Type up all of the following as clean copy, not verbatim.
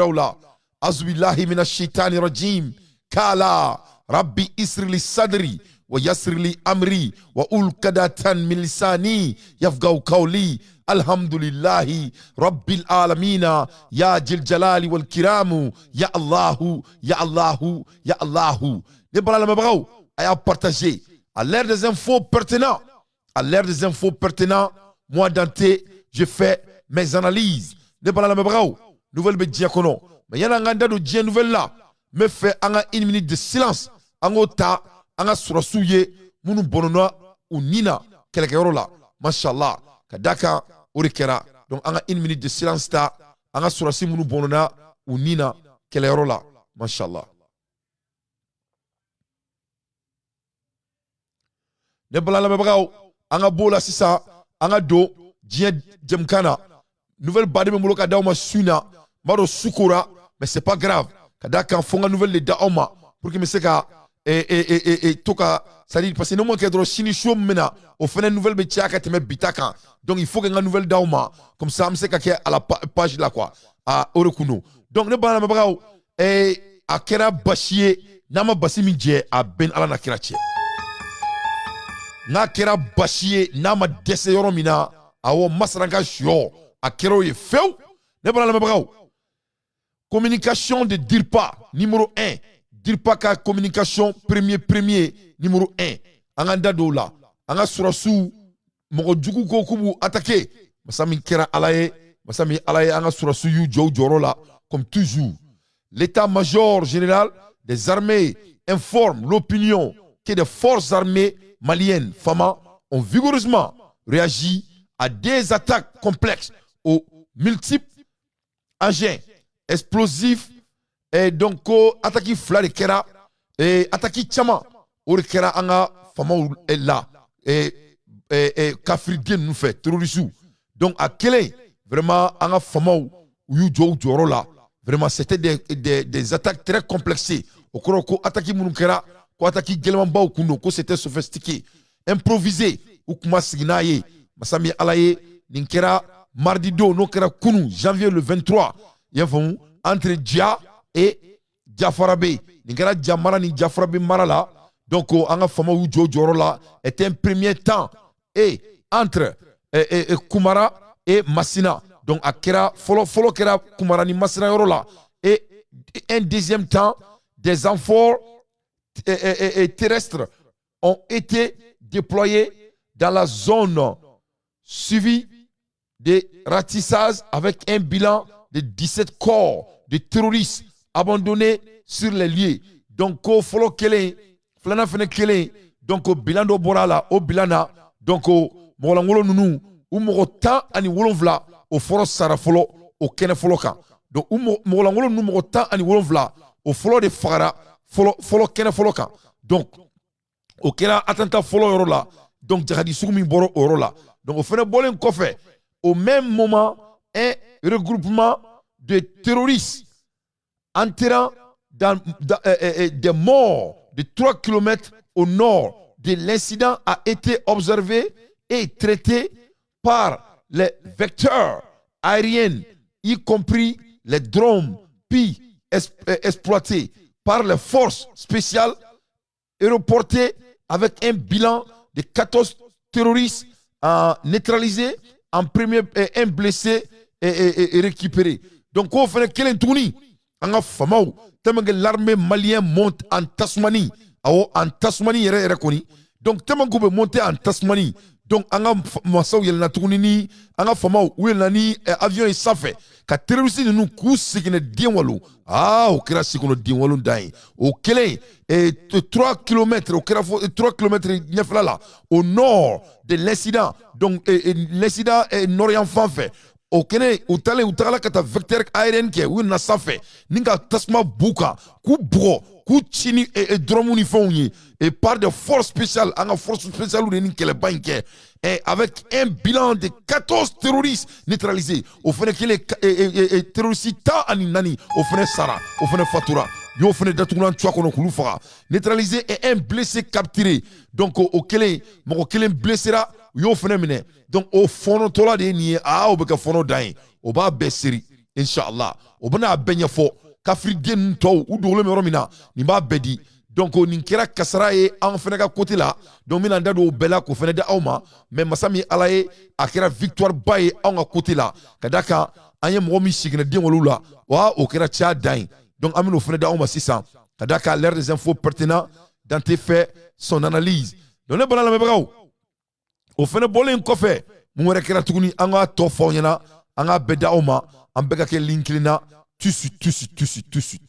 رولا أعوذ بالله من الشيطان الرجيم كالا ربي اسر لي صدري ويسر لي أمري وألقدة من لساني يفقهوا قولي الحمد لله رب العالمين يا ذي الجلال والكرام يا الله يا الله يا الله. Nebra la mabrao a partagé à l'ère des infos pertinents. À l'ère des infos pertinents, moi Dante, je fais mes analyses. Nebra la mabrao nouvelle be diakono. Mais yana nganda do dia nouvelle là. Me fait une minute de silence. Angota anga surasuye munu bonono ou nina keleke yoro la. Mashallah. Kadaka orikera. Donc anga une minute de silence ta anga surasi munu bonona ou nina keleke yoro la. Mashallah. Ne balala mebrao anga bola sisa anga do dia jemkana. Nouvelle bade me moloka dauma suna maro sukura mais c'est pas grave. Kadaka fonga nouvelle de dauma pour que me seka toka ça dit parce que non moi que chini show mena au fait nouvelle be tiaka te me bitaka. Donc il faut que une nouvelle dauma comme ça me seka à la page là quoi à orekuno. Donc ne balala mebrao akera bashie nama basimi je a ben ala na kirache. Na kera bashie nama dese yoro mina awo masranka shio akero ye feu ne bala la brao. Communication de DIRPA numéro 1. DIRPA ka communication premier numéro 1. Anganda dola anga surasu mogo jugu ko kubu attaquer masami kera alaye anga surasu yu joro la comme toujours. L'état-major général des armées informe l'opinion que des forces armées maliennes, FAMA, ont vigoureusement réagi à des attaques complexes aux multiples engins explosifs et donc attaquer flare kera et attaquer chama ou kera anga FAMA est là et kafridien nous fait terroristes. Donc à quel vraiment anga FAMA ou joro là vraiment c'était des attaques très complexées au koroko attaquer munukera ko ataki gelman baw kuno ko c'était sophistiqué improvisé ou kuma signaye masami alaye ninkera mardi do no kera kunu janvier le 23 yafon entre Dia et Diafarabe ninkera Diamara ni Diafarabe marala donc anga fama wu joro la était un premier temps et entre Kumara et Massina donc akera folo kera Kumara ni Massina yoro la et un deuxième temps des amphores terrestres ont été déployés dans la zone suivie des ratissages avec un bilan de 17 corps de terroristes abandonnés sur les lieux. Donc, il faut que donc bilan do borala au bilana donc molangolo nunu ou morota ani wolonvla au foro sarafolo au kenefoloka. Donc molangolo nunu morota ani wolonvla au foro de fara follow kene follow kan. Donc au kera attentat follow yoro la donc jihadi soumi boro yoro la donc au fene bolen kofe au même moment un regroupement de terroristes entrant dans des morts de 3 km au nord de l'incident a été observé et traité par les vecteurs aériens y compris les drones puis exploités par les forces spéciales et reporté avec un bilan de 14 terroristes neutralisés, en premier un blessé et récupéré. Donc, on fait quel tourni en famau, tellement que l'armée malienne monte en Tasmanie, en Tasmanie, donc tellement qu'on peut monter en Tasmanie. Donc, anga masaw yel na tournini, anga famau ou yel nani avion et ça fait. Ka terroriste nous cousse ce qui ne dit walu. Au kera si qu'on dit walu dai. Au kele 3 km, au kera 3 km là au nord de l'incident. Donc l'incident est nord-enfant fait. Au kene utale utala kata vecteur aérien qui ou na ça fait. Ninga tasma buka, ku bro, ku chini et drone uniforme et par de forces spéciales, en force spéciale ou de et avec un bilan de 14 terroristes neutralisés. Au fait que les terroristes aninani, au fait Sara, au fait Fatura, au fait Datoulan Tchouakono Kouloufa, neutralisé et un blessé capturé. Donc au Kélé, mon Kélé blessera, au fait mené. Donc au fond tola de nié, au beka fono dain, au bas besseri. inshallah o bena benya fo kafriden to u dogole me romina ni ba bedi donc nin kira kasara ye an fana ka côté la donc mina nda do bela ko fana da awma mais masami ala ye akira victoire baye an ka côté la kadaka an ye mo mi signa den wolula wa o kira cha dain donc amino fana da awma sisan kadaka l'air des infos pertinents dans tes faits son analyse donc ne bala la me bagaw o fana bolen ko fe mu wara kira tuguni an ka to fo nyana an ka beda awma an beka ke linklina tout de suite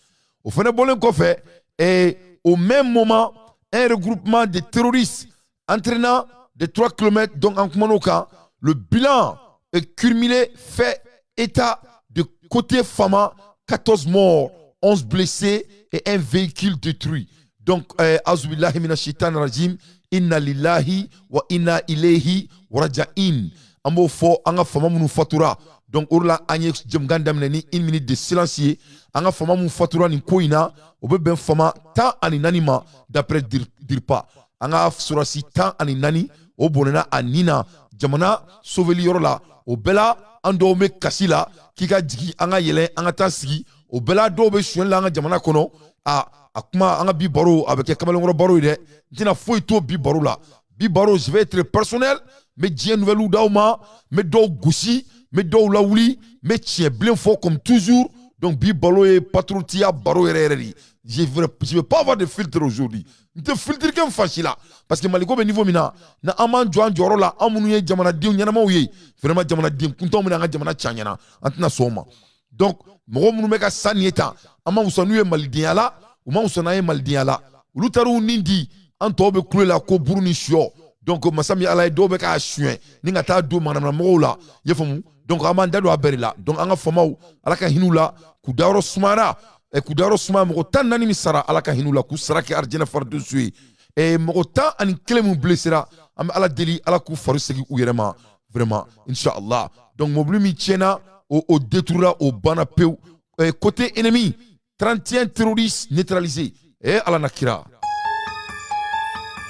au fana bolen ko fe et au même moment, un regroupement de terroristes entraînant de 3 km, donc en Kumanoka, le bilan est cumulé, fait état de côté Fama, 14 morts, 11 blessés et un véhicule détruit. Donc, Azubillahi mina shaitan rajim, inna lillahi wa inna ilayhi wa raja'in. Ambo fo, anga Fama munu fatura. Donc, Urla Agnès Djemgandam neni, 1 minute de silencieux. Anga Fama munu fatura ni koina. O be ben fama tan ani nani ma d'après dirpa anga surasi tan ani nani o bonena anina jamana soveli yoro la o bela ando me kasila kika jigi anga yele anga tan sigi o bela do be shuen la anga jamana kono akuma anga bi baro avec kamalongro baro ide ntina foi to bi baro la bi baro je vais être personnel mais dien nouvelle ou dauma mais do goussi mais do laouli mais tien blin fort comme toujours. Donc, Bibalo et Patroutia, Baro et je ne veux pas avoir de filtre aujourd'hui. Je filtre qu'un facile là. Parce que Maliko, niveau mina, na aman Joan Jorola, amunouye, Jamana Dim, Yanama ouye. Vraiment, Jamana Dim, Kuntomina, Jamana Chanyana, Antna Soma. Donc, Moromumeka Sanieta, Ama Usanouye Maldiala, ou Mausanaye Maldiala. Lutaru Nindi, Antobe Kula, Ko Buruni Shio. Donc, Masami Alaï Dobeka a chien, Ningata Do Manama Mola, Yefomu. Donc amanda do aberila donc anga famau alaka hinula kudaro sumara e kudaro suma mo tan nani misara alaka hinula ku saraki arjina fardu sui e mo tan an klemu blessera am ala deli ala ku faru segi uyerema vraiment inshallah donc mo blumi tiena au détruira au banapeu côté ennemi 31 terroristes neutralisés et ala nakira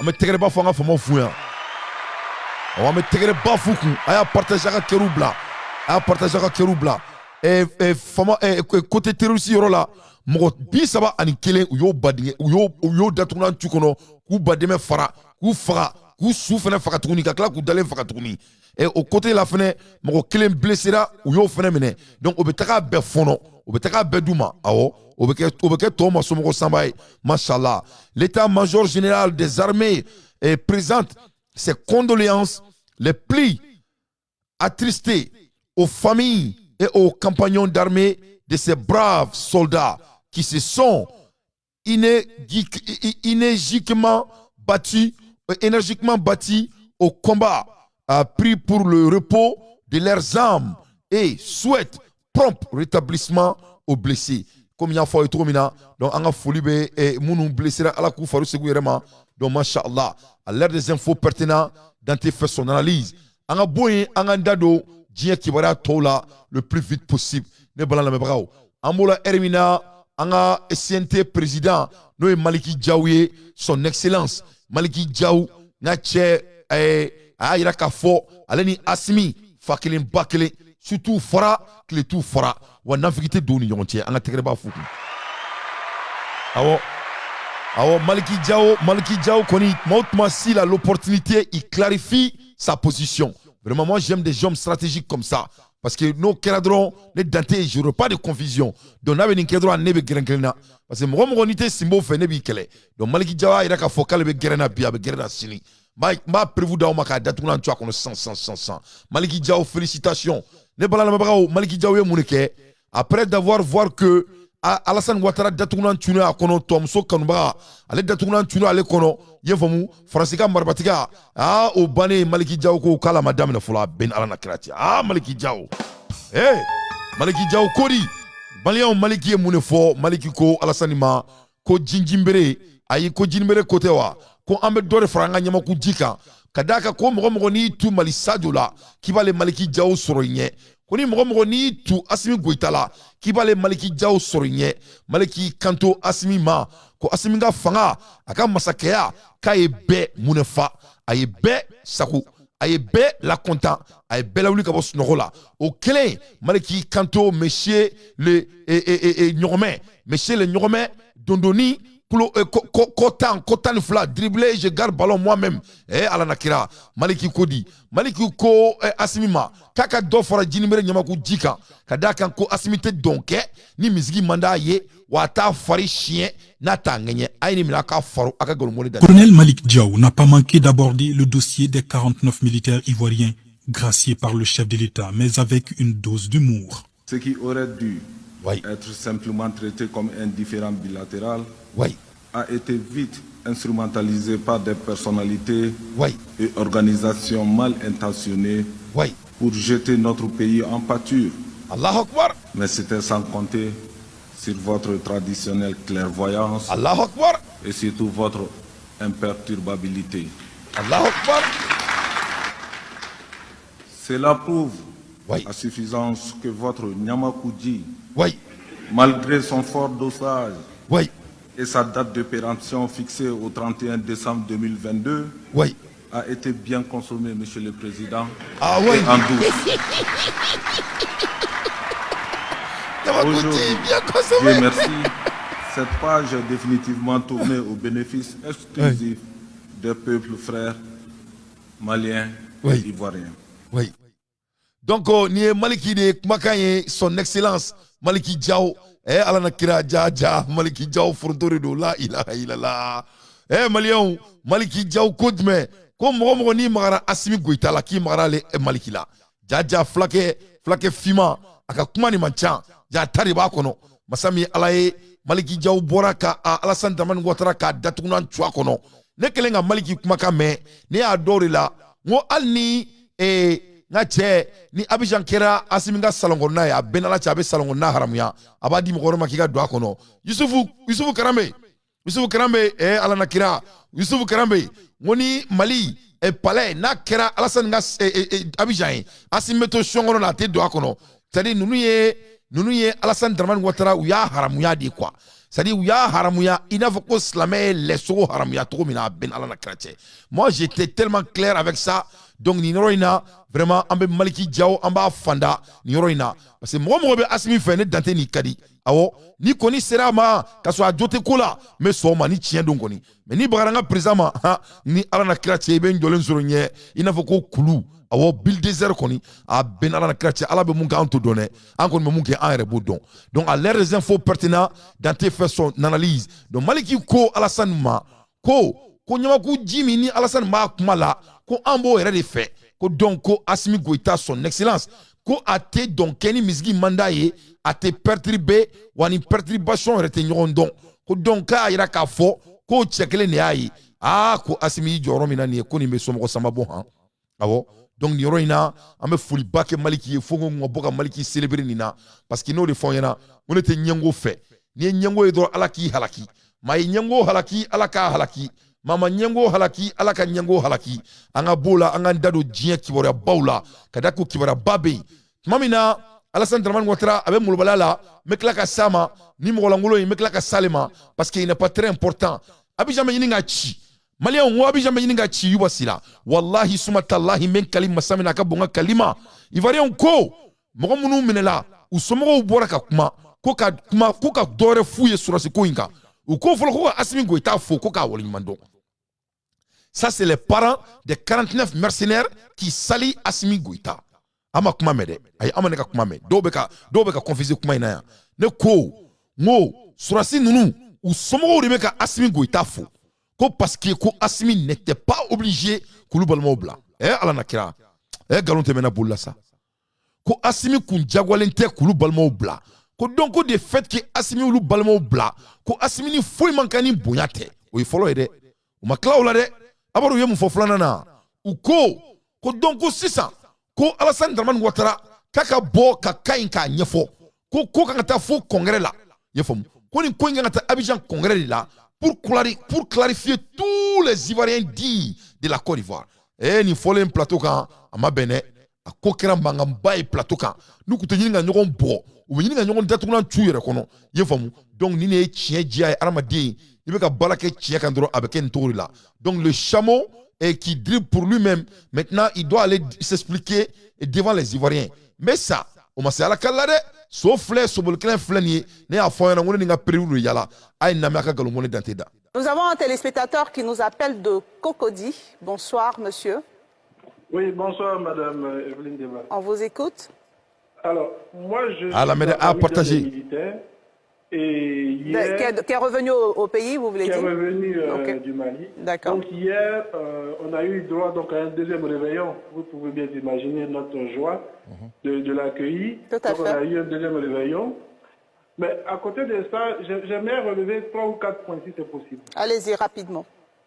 am tegere ba fanga famo fuya am tegere ba fuku aya partager ka kerubla a partager ka kerubla fama côté terroriste yoro la mo bi saba ani kelen yo badinge yo datuna tukono ku bademe fara ku fara ku soufene faka tuguni ka kla ku dalen faka tuguni et au côté la fene mo kelen blessera yo fene mene donc obetaka be fono obetaka be duma awo obeke toma somo sambai machallah l'état-major général des armées présente ses condoléances les plus attristés aux familles et aux compagnons d'armée de ces braves soldats qui se sont énergiquement battus au combat, pris pour le repos de leurs âmes et souhaitent prompt rétablissement aux blessés. Comme il y a fait donc on a folie et mounou blessé à la coup faru segouirement donc machallah à l'air des infos pertinents dans tes faits son analyse on a boy on a dado Dieu qui va tola le plus vite possible. Ne balan la mebrao. Amola Ermina, anga SNT président, no Maliki Diaouye, son excellence. Maliki Diaou, nache ayira kafo, aleni asmi, fakilin bakile, surtout fora, kle tout fora. Wa navigité doni yontie, anga tegreba fuku. Awo Maliki Diaou koni, mautma si l'opportunité, il clarifie sa position. Vraiment, moi, j'aime des hommes stratégiques comme ça. Parce que nos cadres, les dantés, je n'aurai pas de confusion. Donc, nous avons un cadre à nebe gerenkelina. Parce que moi, mon unité, c'est mon fait nebi kele. Donc, Maliki Diawa, il y a qu'à focal avec gerena bia, avec gerena sini. Ma prévu dans ma carte, d'atounan tu as qu'on 100. Maliki Diawa, félicitations. Ne balala mabrao, Maliki Diawa, mouneke. Après d'avoir voir que Alassane Ouattara datounan tuna a kono tomso kanba ale datounan tuna ale kono yefamu fransika marbatika o bane Maliki Diaw ko kala madame na fula ben ala nakrati Maliki Diaw Maliki Diaw kodi balion Maliki munefo Maliki ko Alassane ma ko jinjimbere ayi ko jinjimbere kotewa ko ambe dore franga nyama ku jika kadaka ko mo ni tu Mali Sadio la kibale Maliki Diaw soronye koni mɔgɔ ni tu Asimi Goïta la k'i b'ale Maliki Diaw sɔrɔ ɲɛ Maliki kanto Asimi ma ko Asimi ka fanga a ka masakɛya k'a ye bɛɛ munefa a ye bɛɛ sago a ye bɛɛ la content a ye bɛɛ lawuli ka bɔ sunɔgɔ la o kelen Maliki kanto monsieur le ɲɔgɔmɛ monsieur le ɲɔgɔmɛ dondoni Kotan ni fila dribblé je garde ballon moi-même ala na kira Maliki kodi Maliki ko Asimi ma k'a ka dɔ fara jinibere ɲamaku ji kan ka d'a kan ko Asimi tɛ dɔn kɛ ni misigi man d'a ye wa a t'a fari siɲɛ n'a t'a ŋɛɲɛ a ye ni minɛ a ka faro a ka nkalonmoli da. Colonel Malik Diaw n'a pas manqué d'aborder le dossier des 49 militaires ivoiriens graciés par le chef de l'État, mais avec une dose d'humour. Ce qui aurait dû être simplement traité comme un différend bilatéral a été vite instrumentalisé par des personnalités et organisations mal intentionnées pour jeter notre pays en pâture. Allahu Akbar. Mais c'était sans compter sur votre traditionnelle clairvoyance et surtout votre imperturbabilité. Allahu Akbar. Cela prouve à suffisance que votre Nyamakoudji, malgré son fort dosage et sa date de péremption fixée au 31 décembre 2022, a été bien consommé, Monsieur le Président, en douce. Aujourd'hui, Dieu merci, cette page est définitivement tournée au bénéfice exclusif des peuples frères maliens et ivoiriens. Donc, ni Maliki de Kumakaye, son excellence, Maliki Diaw, Alana Kira Dja, Maliki Diaw, Fordorido, la ilaha illallah. Malion, Maliki Diaw, Kodme, comme Romoni Mara Asimi Goïta, la qui Mara le Maliki la. Dja, flake Fima, Akakumani Manchan, Dja Tariba Kono, Masami Alaye, Maliki Diaw Boraka, Alassane Draman Ouattara, Datunan Chouakono. Ne kelenga Maliki Kumaka me, ne adore la, mo alni, nga cɛ ni Abidjan kɛra Asimi ka salon kɔnɔna ye a bɛɛ n'Ala cɛ a bɛ salon kɔnɔna haramuya a b'a di mɔgɔ wɛrɛ ma k'i ka don a kɔnɔ Yusufu Karambe ala na kira Yusufu Karambe ngo ni Mali palais n'a kɛra Alassane ka Abidjan ye Asimi bɛ to sɔn kɔnɔ la a tɛ don a kɔnɔ c'est-à-dire ninnu ye Alassane Dramane Ouattara u y'a haramuya de quoi c'est-à-dire u y'a haramuya i n'a fɔ ko silamɛ ye lɛsogo haramuya cogo min na a bɛɛ n'Ala na kira cɛ moi j'étais tellement clair avec ça. Donc ni yɔrɔ in na vraiment an bɛ Maliki Diaw an b'a fanda ni yɔrɔ in na parce que mɔgɔ bɛ Asimi fɛ ne dante ni ka di awɔ ni kɔni sera a ma ka sɔrɔ a jo tɛ ko la n bɛ sɔn o ma ni tiɲɛ don kɔni mais ni bagara n ka président ma ni Ala na kira cɛ i bɛ n jɔlen sɔrɔ ɲɛ i n'a fɔ ko kulu awɔ Bill Desert kɔni a bɛn Ala na kira cɛ Ala bɛ mun kɛ an t'o dɔn dɛ an kɔni bɛ mun kɛ an yɛrɛ b'o dɔn donc à l'ère des infos pertinents Dante fait son analyse donc Maliki ko Alassane ma ko Ɲamaku min ni Alassane b'a kuma la ko an b'o yɛrɛ de fɛ ko donc ko Asimi Goïta son excellence ko a tɛ dɔn kɛ ni misigi manda ye a tɛ perturber wa ni perturbation yɛrɛ tɛ ɲɔgɔn dɔn ko donc k'a yira k'a fɔ k'o cɛ kelen de y'a ye ko Asimi y'i jɔyɔrɔ min na nin ye ko nin bɛ somɔgɔ sama bɔ han awɔ donc nin yɔrɔ in na an bɛ foliba kɛ Maliki ye fo ko n ka bɔ ka Maliki célébrer nin na parce que n'o de fɔ n ɲɛna ko ne tɛ ɲɛngo fɛ ni ye ɲɛngo ye dɔrɔn Ala k'i halaki maa ye ɲɛngo halaki Ala k'a halaki mama ɲɛngo halaki Ala ka ɲɛngo halaki an ka b'o la an ka da don diɲɛ kibaruya baw la ka da ko kibaruya ba bɛ yen tuma min na Alassane Dramane Ouattara a bɛ molobaliya la n bɛ tila ka s'a ma ni mɔgɔlankolon in n bɛ tila ka s'ale ma parce que il n'est pas très important Abidjan bɛ ɲini ka ci maliyɛnw ko Abidjan bɛ ɲini ka ci Yuba Sila wallahi suma talahi n bɛ n kali masa min na a ka bon n ka kalima ivoiriyɛnw ko mɔgɔ minnu minɛla u somɔgɔw bɔra ka kuma ko ka dɔwɛrɛ f'u ye sɔrɔsi ko in kan u ko fɔlɔ ko ka Asimi Goïta fo ko k'a waleɲuman dɔn. Ça, c'est les parents des 49 mercenaires qui salient Asimi Goïta. Ama kuma mɛ dɛ ayi ama ne ka kuma mɛ dɔw bɛ ka confuser kuma in na yan ne ko ngo surasi ninnu u somɔgɔw de bɛ ka Asimi Goïta fo ko parce que ko Asimi n'était pas obligé k'olu balimaw bila Ala na kira nkalon tɛmɛna bolo la sa ko Asimi kun jagoyalen tɛ k'olu balimaw bila ko donc ko de fait que Asimi olu balimaw bila ko Asimi ni foyi man kan ni bonya tɛ o ye fɔlɔ ye dɛ u ma tila o la dɛ abaru u ye mun fɔ filanan na u ko donc ko sisan ko Alassane Dramane Ouattara k'a ka bɔ ka ka in k'a ɲɛfɔ ko kan ka taa fo congrès la i y'a faamu ko nin ko in kan ka taa Abidjan congrès de la pour clarifier tous les Ivoiriens dits de la Côte d'Ivoire nin fɔlen plateau kan a ma bɛn dɛ a ko kɛra mankanba ye plateau kan n'u tun tɛ ɲini ka ɲɔgɔn bɔ u bɛ ɲini ka ɲɔgɔn datugulan tu yɛrɛ kɔnɔ i y'a faamu donc nin de ye tiɲɛ diya ye adamaden i bɛ ka baara kɛ tiɲɛ kan dɔrɔn a bɛ kɛ nin cogo de la donc le chameau et qui dribble pour lui-même. Maintenant, il doit aller s'expliquer devant les Ivoiriens. Mais ça, on m'a dit à la calade, sauf les sobolclin flanier, né à foyer, on n'a pas eu yala, à une namaka galomone d'anteda. Nous avons un téléspectateur qui nous appelle de Cocody. Bonsoir, monsieur. Oui, bonsoir, madame Evelyne Deba. On vous écoute. Alors, moi, je suis partagé. militaire et hier... Qui est revenu au pays, vous voulez dire? Qui est revenu du Mali. D'accord. Donc, hier, on a eu droit donc, à un deuxième réveillon. Vous pouvez bien imaginer notre joie de l'accueillir. Tout à fait. On a eu un deuxième réveillon. Mais à côté de ça, j'aimerais relever 3 ou 4 points si c'est possible. Allez-y, rapidement.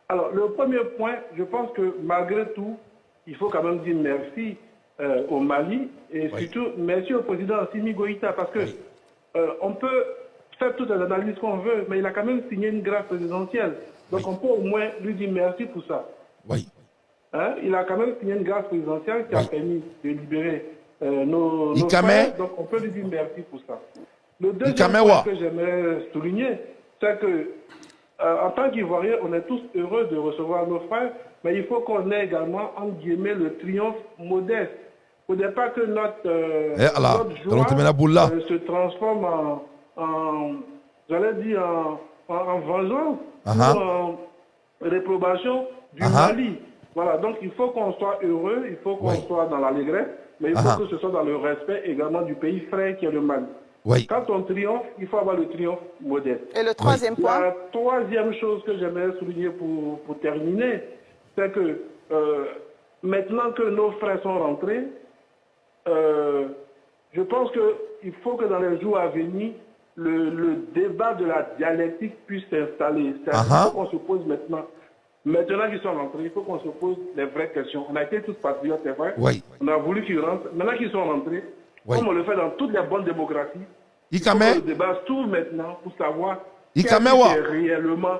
Alors, le premier point, je pense que malgré tout, il faut quand même dire merci au Mali et surtout merci au président Assimi Goïta parce que on peut faire toutes les analyses qu'on veut, mais il a quand même signé une grâce présidentielle. Donc on peut au moins lui dire merci pour ça. Oui. Hein? Il a quand même signé une grâce présidentielle qui a permis de libérer nos frères, donc on peut lui dire merci pour ça. Le deuxième point que j'aimerais souligner, c'est que en tant qu'Ivoiriens, on est tous heureux de recevoir nos frères, mais il faut qu'on ait également, entre guillemets, le triomphe modeste. Il ne faudrait pas que notre joie se transforme j'allais dire, en vengeance ou en réprobation du Mali. Voilà, donc il faut qu'on soit heureux, il faut qu'on soit dans l'allégresse, mais il faut que ce soit dans le respect également du pays frère qui est le Mali. Oui. Quand on triomphe, il faut avoir le triomphe modeste. Et le troisième point? La troisième chose que j'aimerais souligner pour terminer, c'est que maintenant que nos frères sont rentrés, je pense qu'il faut que dans les jours à venir, le débat de la dialectique puisse s'installer. Il faut qu'on se pose maintenant qu'ils sont rentrés, il faut qu'on se pose les vraies questions. On a été tous patriotes, c'est vrai. Oui. On a voulu qu'ils rentrent. Maintenant qu'ils sont rentrés, comme on le fait dans toutes les bonnes démocraties, il faut que le débat s'ouvre maintenant pour savoir qu'est-ce qui est réellement.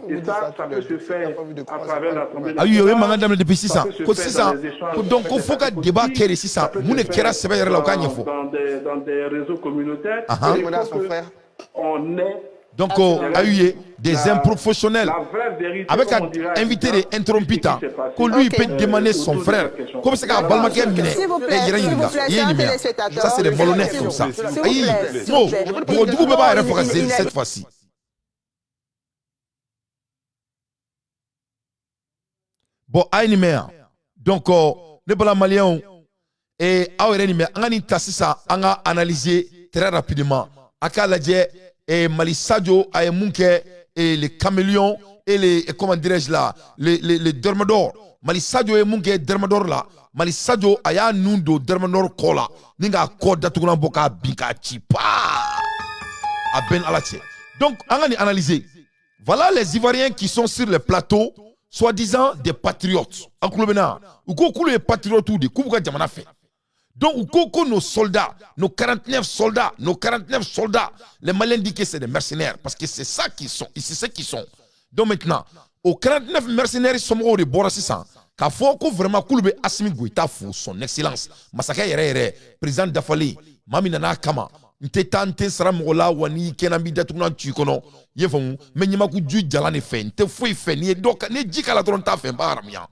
Et ça peut se faire à travers l'Assemblée nationale. Donc il faut que le débat dans des réseaux communautaires. On est donc, il y a eu des improfessionnels avec un invité de Intrompita que lui peut demander son frère. Comme c'est qu'un balmaquet S'il vous plaît, ça c'est des malhonnêtes comme ça. Non, pour du coup, pas référencer cette fois-ci. Bon, Aïnimea. Donc, les Maliens et Aourenimea, on a analysé très rapidement. Akaladje et Mali Sadio a et les caméléons et les comment dirais-je là les dermadors. Mali Sadio et Munke dermador là. Mali Sadio aya nundo dermador kola. Ninga ko datuguna boka binka chipa. A ben alache. Donc on a analysé. Voilà les Ivoiriens qui sont sur les plateaux, soi-disant des patriotes. En Koulobena, ou ko les patriotes ou des Koubuka Djamana fait. Donc, nos soldats, nos 49 soldats, les Maliens disent que c'est des mercenaires, parce que c'est ça qu'ils sont, et c'est ce qu'ils sont. Donc maintenant, aux 49 mercenaires, ils sont au bord de 600. Quand faut que vraiment Kouloube Assimi Goïta fou son excellence, Masaka Yere, président d'Afali, Mami Nana Kama, Ntete Saramola, Wani, Kenambi Datunan Tukono, Yefon, Menyamaku Dju Jalane Fen, Te Fouy Fen, Yedoka, Ne Djikala Tronta Fen, Baramian.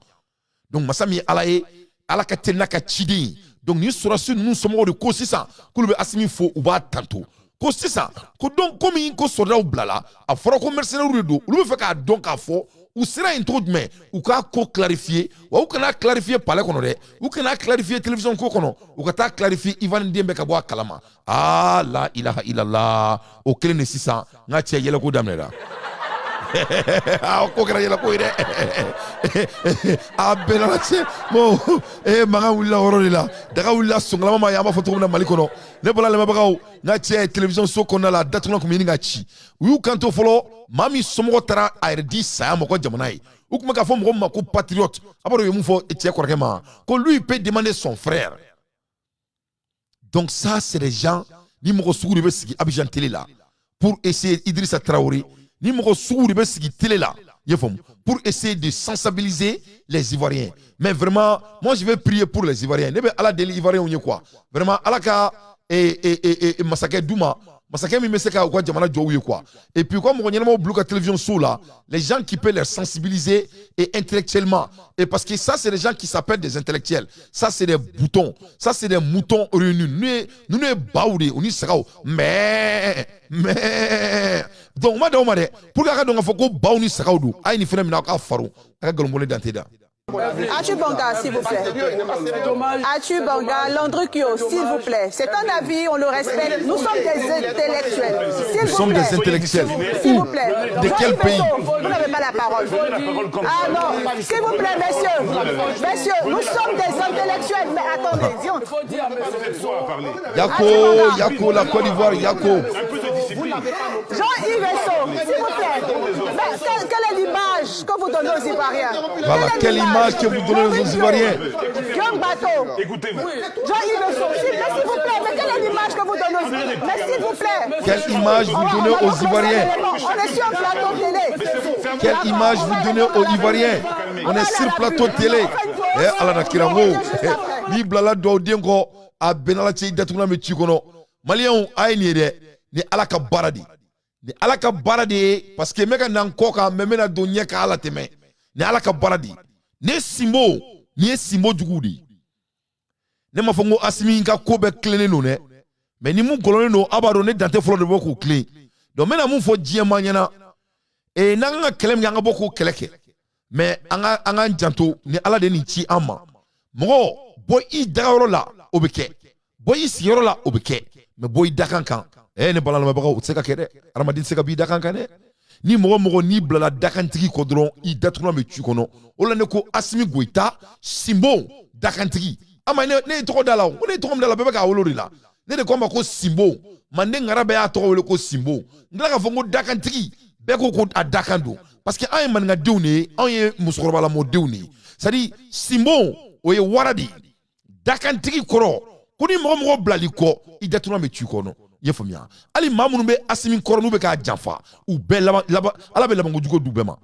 Donc, Masami Alae, Alakatenaka Chidi. Donc, nous sommes au de Kosisa, Kouloube Assimi Fo, ou Ba Tanto. Kosisa, donc, comme il y a un soldat ou blala, à fora comme mercenaire ou do, ou le fait qu'à donc à fort, ou sera introduit, ou qu'à clarifier, ou qu'on a clarifié par les conneries, ou qu'on a clarifié télévision kokono, ou qu'on a clarifié Ivan Ndiembekabwa Kalama. Ah, la ilaha illallah, au clé de 600, n'a tia yela ko damnera. Ah, kokra yela ko ide. Ah, belalache, bon, maga willa hororila, daga willa sungla mama yama foto na malikono. Ne bala le mabagaw, n'a tia télévision sokona la datuna ko mininga chi. Wu kanto folo, mami somo tara airdi sa moko jamonai. Ou kuma ka fo mo ma ko patriote. Abaro yemu fo etie korkema. Ko lui peut demander son frère. Donc ça c'est des gens ni moko sougou be sigi Abidjan télé là pour essayer Idrissa Traoré. Ni moko sougou be sigi télé là. Pour essayer de sensibiliser les Ivoiriens. Mais vraiment, moi je vais prier pour les Ivoiriens. Nebe ala deli Ivoiriens ou quoi. Vraiment alaka et Massacre Douma. Et puis, comme on a la télévision sous là, les gens qui peuvent les sensibiliser et intellectuellement. Et parce que ça, c'est des gens qui s'appellent des intellectuels. Ça, c'est des boutons. Ça, c'est des moutons réunis. Nous, nous, baoudé, on y sera. Mais. Donc, pour que nous fassions baouni sera ou d'où, aïe, ni fait n'a pas farou. Atu Banga, s'il vous plaît. Atu Banga, Landrukio, s'il vous plaît. C'est un avis, on le respecte. Nous sommes des intellectuels. Nous sommes des intellectuels. S'il vous plaît. De quel pays? Vous n'avez pas la parole. Ah non, s'il vous plaît, messieurs. Messieurs, nous sommes des intellectuels. Mais attendez, Yako, la Côte d'Ivoire, Yako. Jean-Yves Esso, s'il vous plaît. Quelle est l'image que vous donnez aux Ivoiriens? Voilà, quelle image que vous donnez aux Ivoiriens? Young Bateau. Écoutez-vous. Jean-Yves Esso, s'il vous plaît, mais quelle est l'image que vous donnez aux Ivoiriens? Mais s'il vous plaît. Quelle image vous donnez aux Ivoiriens? On est sur un plateau télé. Quelle image vous donnez aux Ivoiriens? On est sur plateau télé. Eh, Allah Kirango. Ni blala do diengo a benala tei datuna me tikono. Malien ay ni de ni alaka baradi. Ni alaka baradi parce que meka nan koka memena do nyeka ala teme. Ni alaka baradi. Ne simbo, ni simbo dugudi. Ne mafongo asimi nka kobe klene no ne. Mais ni mun kolone no abaro ne dante flo de boku clé. Donc mena mun fo diema nyana. Et nanga kelem nga boku keleke. Mais anga janto ni ala de ni chi ama. Mo boy i dagaro la obeke. Boy i siyoro la obeke. Mais boy dakankan. Ne balala mabaka utseka kede. Aramadin seka bi dakankan. Ni mo ni blala dakantiki kodron i datuna me tukono. Ola ne ko Assimi Goïta simbo dakantiki. Ama ne to dala. On ne to dala bebeka olori la. Ne de komba ko simbo. Mande ngara be ato wole ko simbo. Ngala fongo dakantiki. Beko ko adakando. Parce que ayen man nga dewne, ayen musokoroba la mo dewne. C'est-à-dire simbo oye waradi. Dakantiki koro. Kuni mo blali ko i datuna me tukono. Yefomia ali mamunube Assimi koro nube ka janfa ou be laba ala be labango jugo dubema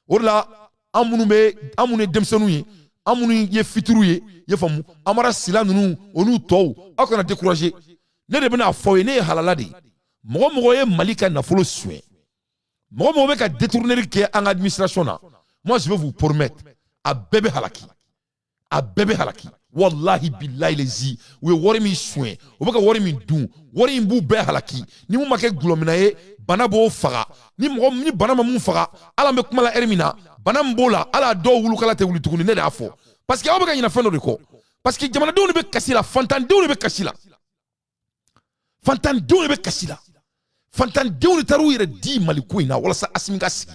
orla amune demsenu yi amunu ye fituru ye yefomu amara sila nunu onu tow akona décourager ne de bena foye ne halaladi mogo ye malika na folo soin mogo be ka détourner ke en administration na. Moi je vais vous promettre a bébé halaki wallahi billahi lezi we wori mi soin o baka wori mi dun wori mbu be halaki ni mu make glomina ye bana bo faga ni bana ma mu faga ala me kuma la ermina bana mbola ala do wulu kala te wulu tukuni ne da fo parce que o baka yina fendo de ko parce que jamana do ne be kasila fantan do ne be kasila fantan do ne taru yere di maliku ina wala sa Assimi kasi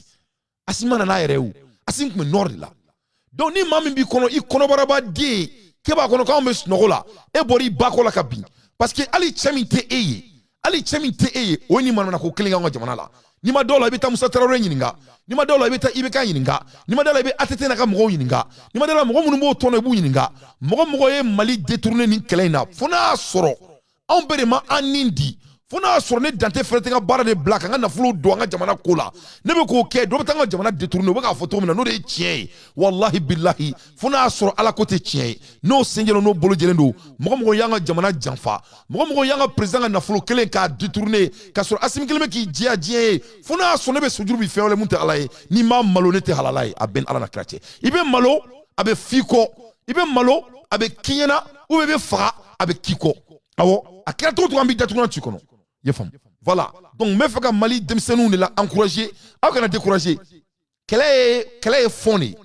Assimi na yere u Assimi kuma nord la donc ni mami bi kono I kono baraba di keba kono ka me snogola e bori bakola kabi parce que ali chemite eye oni manana ko klinga ngo jamana la ni ma dola ibeta Musa Traoré nyininga ni ma dola ibeta ibeka nyininga ni ma dola ibe atete na ka mo nyininga ni ma dola mo munu tono bu nyininga mo ye Mali détourner ni kelena fona soro on berema anindi fona soro ne dante frete nga bara de black nga na fulu do nga jamana kola ne be ko ke do betanga jamana détourner be ka photo mina no de tien wallahi billahi fona soro ala côté tien no sengelo no bolo jelendo mo yanga jamana janfa mo yanga président na fulu kelen ka détourner ka soro Assimi keleme ki dia fona soro ne be sujuru bi fewle munte alaye ni ma malhonnête halalay a ben ala na kratie ibe malo abe fiko ibe malo abe kinyana ou be fra abe kiko awo akira to ambi détourner tu kono. Voilà. Donc, me Mali demsenou ne l'a encouragé. Alors qu'on a découragé. Quelle est fondée?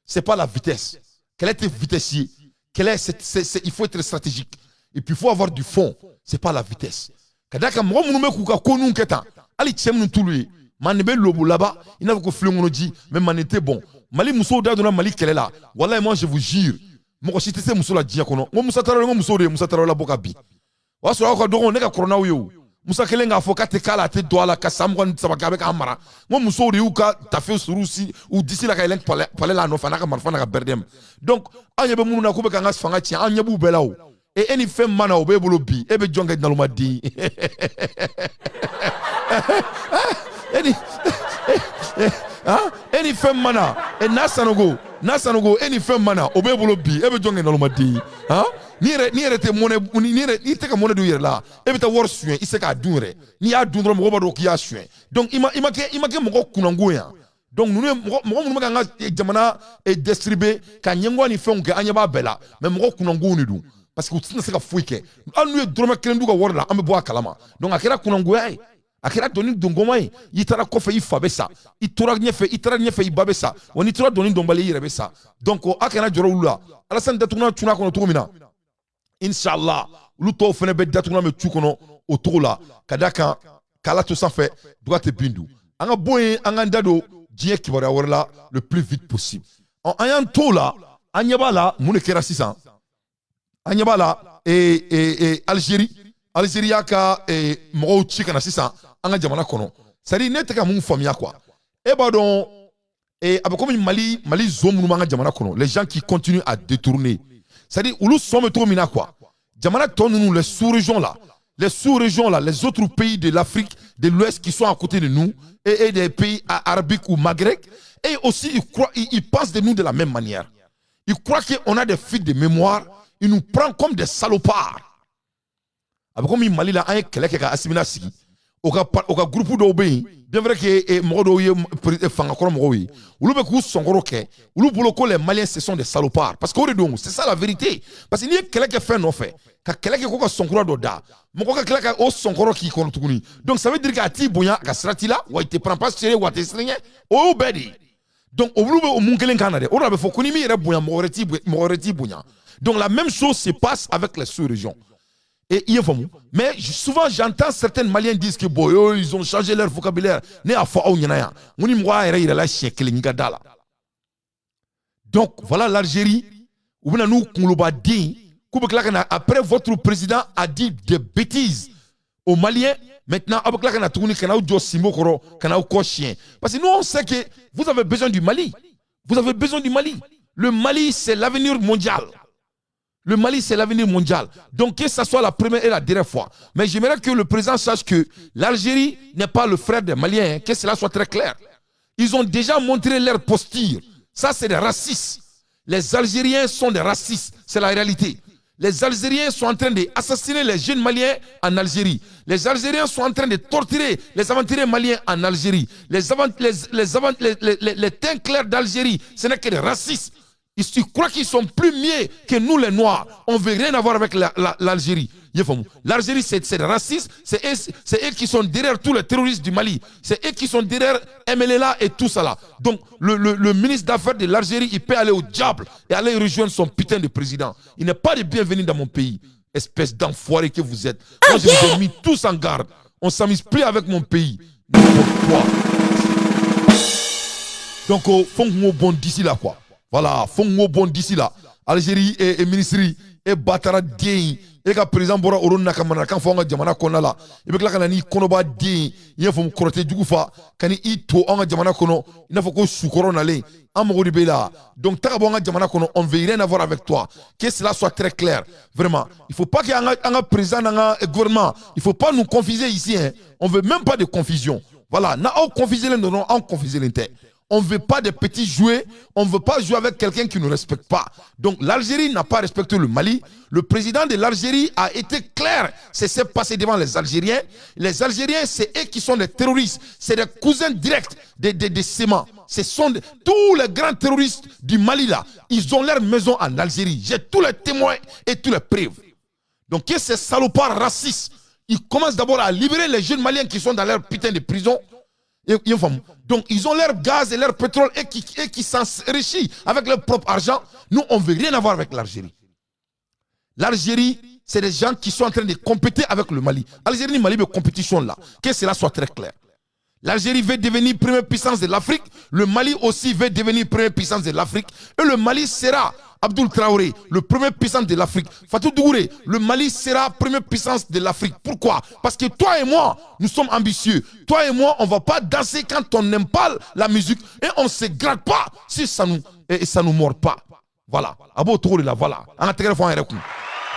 C'est pas la vitesse. Quelle est vitessier? Il faut être stratégique. Et puis il faut avoir du fond. C'est pas la vitesse. Kadaka mo mu me kuka konu nketa. Ali tchemnu tulu. Manebe lobo là-bas. Il n'a pas fait dit mais man était bon. Mali muso da dona Mali quelle est là. Wallahi moi je vous jure. Mo si tese muso la dia kono. Mo Musa Traoré la bokabi. Wa so ko dogo ne ka corona yo. Musa kelenga fo kate kala te doala ka samgon sabaka avec amara mo muso ri uka tafe surusi ou d'ici la kailen pale la no fana ka marfana ka berdem donc anya be mununa ko be ka ngas fanga ti anya bu belawo e eni fem mana o be bolo bi e be jonga naluma di eni fem mana e nasanogo eni fem mana o be bolo bi e be jonga naluma di ni te monnaie ni te ka monnaie do yere la e beta wor suyen i se ka dun re ni ya dun dro mo ba do ki ya suyen donc ima ke mo kunango ya donc nous mo ka nga jamana e distribuer ka nyengo ni fon ke anya ba bela mais mo kunango ni du parce que utina se ka fuike anu e droma kelen du ka wor la ambe bo akalama donc akira kunango ya akira doni dongoma yi itara kofe i fabesa itora nyefe i babesa woni tora doni dombale yi rebesa donc akana joro lula alasan datuna tuna kono tugumina inshallah lu to fene be datuna me tukono o tola kadaka kala to sanfɛ doit te bindu anga boye anga ndado die kibara warla le plus vite possible en ayan tola anyabala mune kera sisan anyabala Algérie ka mo ci kana sisan anga jamana kono c'est-à-dire ne te ka mun famia quoi e ba don comme Mali zomu manga jamana kono les gens qui continuent à détourner c'est-à-dire où nous sommes trop mina quoi jamana ton nous les sous-régions là les autres pays de l'Afrique de l'Ouest qui sont à côté de nous et des pays arabiques ou maghreb et aussi ils pensent de nous de la même manière ils croient qu'on a des fuites de mémoire ils nous prennent comme des salopards comme Mali là un keleke ka asimina sigi oka groupe do be bien vrai que modo ye fanga ko mo wi ulu be ku songoro ke ulu bolo ko les Maliens ce sont des salopards parce que c'est ça la vérité parce que ni keleke fait non fait ka keleke ko songoro do da mo ko keleke o songoro ki ko tuguni donc ça veut dire que ati bonya ka strati là wa te prend pas sérieux wa te srinye o bedi donc ulu be o munkelen kanade o be fo kuni mi re bonya mo reti bonya donc la même chose se passe avec les sous-régions. Et mais souvent j'entends certains Maliens disent que boyo ils ont changé leur vocabulaire ne a fa onyana muni mwa ira la chekele ngadala. Donc voilà l'Algérie où nous kuluba di après votre président a dit des bêtises aux Maliens maintenant abakla na tuni kana ujo simokoro kana uko chien parce que nous on sait que vous avez besoin du Mali. Vous avez besoin du Mali. Le Mali c'est l'avenir mondial. Le Mali, c'est l'avenir mondial. Donc, que ce soit la première et la dernière fois. Mais j'aimerais que le président sache que l'Algérie n'est pas le frère des Maliens. Hein, que cela soit très clair. Ils ont déjà montré leur posture. Ça, c'est des racistes. Les Algériens sont des racistes. C'est la réalité. Les Algériens sont en train d'assassiner les jeunes Maliens en Algérie. Les Algériens sont en train de torturer les aventuriers maliens en Algérie. Les teints clairs d'Algérie, ce n'est que des racistes. Ils croient qu'ils sont plus mieux que nous les Noirs. On ne veut rien avoir avec l'Algérie. L'Algérie, c'est des racistes. C'est eux qui sont derrière tous les terroristes du Mali. C'est eux qui sont derrière MLLA et tout ça là. Donc, le ministre d'Affaires de l'Algérie, il peut aller au diable et aller rejoindre son putain de président. Il n'est pas de bienvenu dans mon pays. Espèce d'enfoiré que vous êtes. Moi, je vous ai mis tous en garde. On ne s'amuse plus avec mon pays. Donc, il faut qu'on bon d'ici là, quoi. Voilà, fongo bon d'ici là. Algérie et ministrie et batara dien et ka président bora oronna kamana kan fonga jamana konna la. E be kala kana ni konoba dien ye fom krote jugufa kani ito anga jamana kono ina foko sukoro na le amogodi be là. Donc ta bonga jamana kono on veut rien avoir avec toi. Que cela soit très clair. Vraiment, il faut pas qu'il y ait un président un gouvernement, il faut pas nous confuser ici hein. On veut même pas de confusion. Voilà, na on confuser les non, on confuser les têtes. On ne veut pas de petits jouets, on ne veut pas jouer avec quelqu'un qui ne nous respecte pas. Donc l'Algérie n'a pas respecté le Mali. Le président de l'Algérie a été clair. C'est ce qui s'est passé devant les Algériens. Les Algériens, c'est eux qui sont des terroristes. C'est des cousins directs des Sémans. Ce sont tous les grands terroristes du Mali là. Ils ont leur maison en Algérie. J'ai tous les témoins et tous les preuves. Donc que ces salopards racistes, ils commencent d'abord à libérer les jeunes Maliens qui sont dans leur putain de prison. Donc ils ont leur gaz et leur pétrole et qui s'enrichissent avec leur propre argent. Nous, on ne veut rien avoir avec l'Algérie. L'Algérie, c'est des gens qui sont en train de compétir avec le Mali. Algérie et Mali de compétition là. Que cela soit très clair. L'Algérie veut devenir première puissance de l'Afrique. Le Mali aussi veut devenir première puissance de l'Afrique. Et le Mali sera, Abdoul Traoré, le premier puissance de l'Afrique. Fatou Dougouré, le Mali sera première puissance de l'Afrique. Pourquoi? Parce que toi et moi, nous sommes ambitieux. Toi et moi, on ne va pas danser quand on n'aime pas la musique. Et on ne se gratte pas si ça nous mord pas. Voilà. Abo Touré là, voilà. En téléphone, on a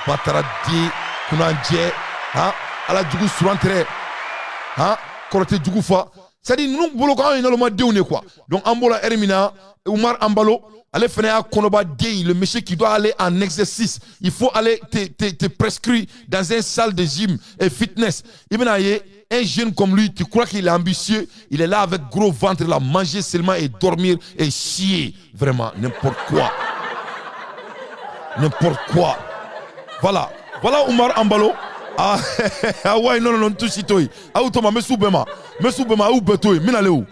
Batara Di, Kunandje, Ala Djougou Sourantre, Korote Djougoufa. c'est-à-dire nous bloquons énormément de quoi. Donc Ambola Hermina, Oumar Ambalo, allez faire un konoba day, le monsieur qui doit aller en exercice. Il faut aller te prescrire dans une salle de gym et fitness. Un jeune comme lui, tu crois qu'il est ambitieux, il est là avec gros ventre, là, manger seulement et dormir et chier. Vraiment, n'importe quoi. N'importe quoi. Voilà. Voilà Oumar Ambalo. Ah ouais, non, tout chitoy. Ah, Outoma, me soubema, ou betoy, minaleo.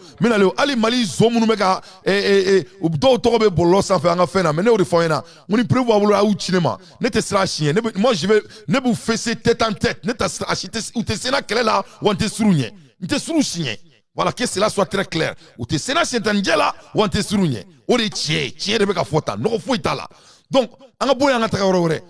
Ali Mali, Zomunumeka, do tobe bolos sans faire un fena, mais ne refoyena. On y prévoit à ou cinéma. N'était sera chien. Moi, je vais ne vous fesser tête en tête. N'était acheter ou te sénat qu'elle est là, ou en te sourougne. N'était sourou chien. Voilà, que cela soit très clair. Ou te sénat c'est un là, ou en te sourougne. Ou les tien de beka fota. Non, fouita là. Donc, en a boy en a traoré.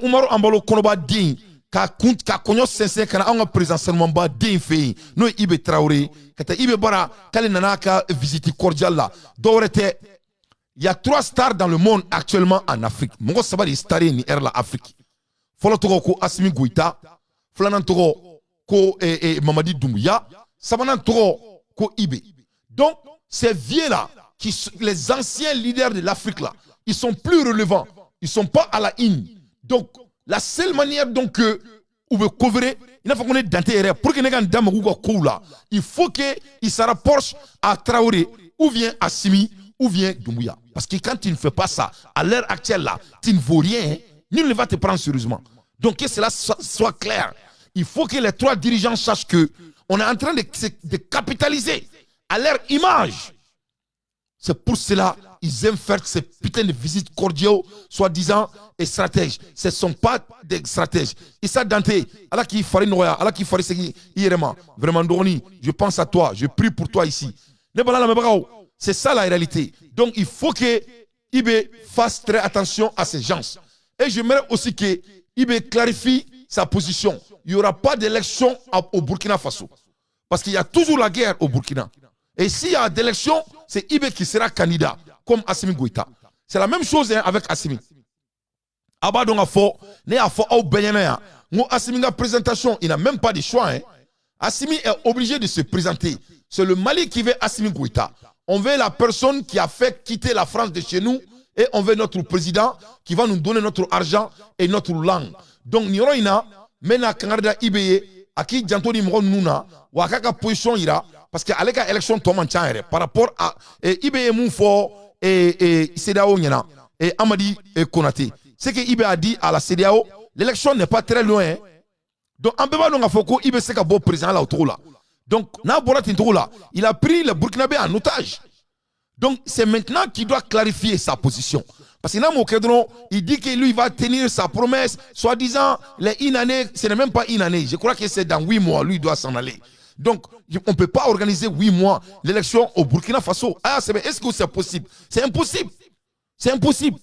Oumar Ambalo Konoba Din ka konyo sense kana anga présentement ba Din fe no Ibe Traoré kata Ibe bara kale nanaka visite cordiale là dorete il y a 3 stars dans le monde actuellement en Afrique mongo sabari star ni er la Afrique folo togo ko Assimi Goïta flanan togo ko Mamadi Doumbouya sabanan togo ko Ibe. Donc ces vieux là qui les anciens leaders de l'Afrique là ils sont plus relevants. Ils ne sont pas à la in. Donc, la seule manière donc que vous pouvez couvrir, il faut qu'on ait d'intérêt pour que les gens là. Il faut qu'ils se rapprochent à Traoré, ou bien à Assimi, ou bien Doumbouya. Parce que quand tu ne fais pas ça, à l'heure actuelle là, tu ne vaux rien. Nul ne va te prendre sérieusement. Donc, que cela soit clair. Il faut que les 3 dirigeants sachent que on est en train de capitaliser à leur image. C'est pour cela qu'ils aiment faire ces putains de visites cordiales, soi-disant, et stratèges. Ce ne sont pas des stratèges. Issa Dante, Allah qui fasse Noya, Allah qui fasse Irema. Vraiment, Doni, je pense à toi, je prie pour toi ici. C'est ça la réalité. Donc, il faut que Ibe fasse très attention à ces gens. Et j'aimerais aussi que Ibe clarifie sa position. Il n'y aura pas d'élection au Burkina Faso. Parce qu'il y a toujours la guerre au Burkina. Et s'il y a d'élection, c'est Ibe qui sera candidat, comme Assimi Goïta. C'est la même chose avec Assimi. Abadon a fort, ne a fort au Benyana. Moi, Assimi a présentation, il n'a même pas de choix. Assimi est obligé de se présenter. C'est le Mali qui veut Assimi Goïta. On veut la personne qui a fait quitter la France de chez nous et on veut notre président qui va nous donner notre argent et notre langue. Donc, Niroina, Mena Kangarda Ibe, Aki Djantoni Mron Nuna, Wakaka position ira. Parce que avec l'élection par rapport à Ibe Moufo et CEDEAO et Amadi Konaté. Ce que Ibe a dit à la CEDEAO, l'élection n'est pas très loin. Donc, en béba, on a fait que Ibe c'est un bon président là autour là. Donc, il a pris le Burkinabé en otage. Donc, c'est maintenant qu'il doit clarifier sa position. Parce que Namo Kedron, il dit que lui, il va tenir sa promesse, soi-disant, les inanés, ce n'est même pas inanés. Je crois que c'est dans 8 mois, lui, il doit s'en aller. Donc, on ne peut pas organiser 8 mois l'élection au Burkina Faso. Ah, est-ce que c'est possible? C'est impossible. C'est impossible.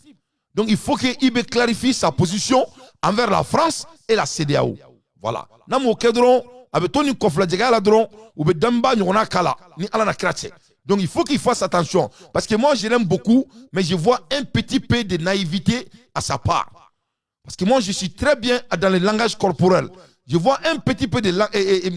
Donc, il faut que Ibe clarifie sa position envers la France et la CEDEAO. Voilà. Namo Kedron, avec Tony Kofladjega Ladron, ou Bedamba Nyona Kala, ni Alana Kratche. Donc, il faut qu'il fasse attention. Parce que moi, je l'aime beaucoup, mais je vois un petit peu de naïveté à sa part. Parce que moi, je suis très bien dans le langage corporel. Je vois un petit peu de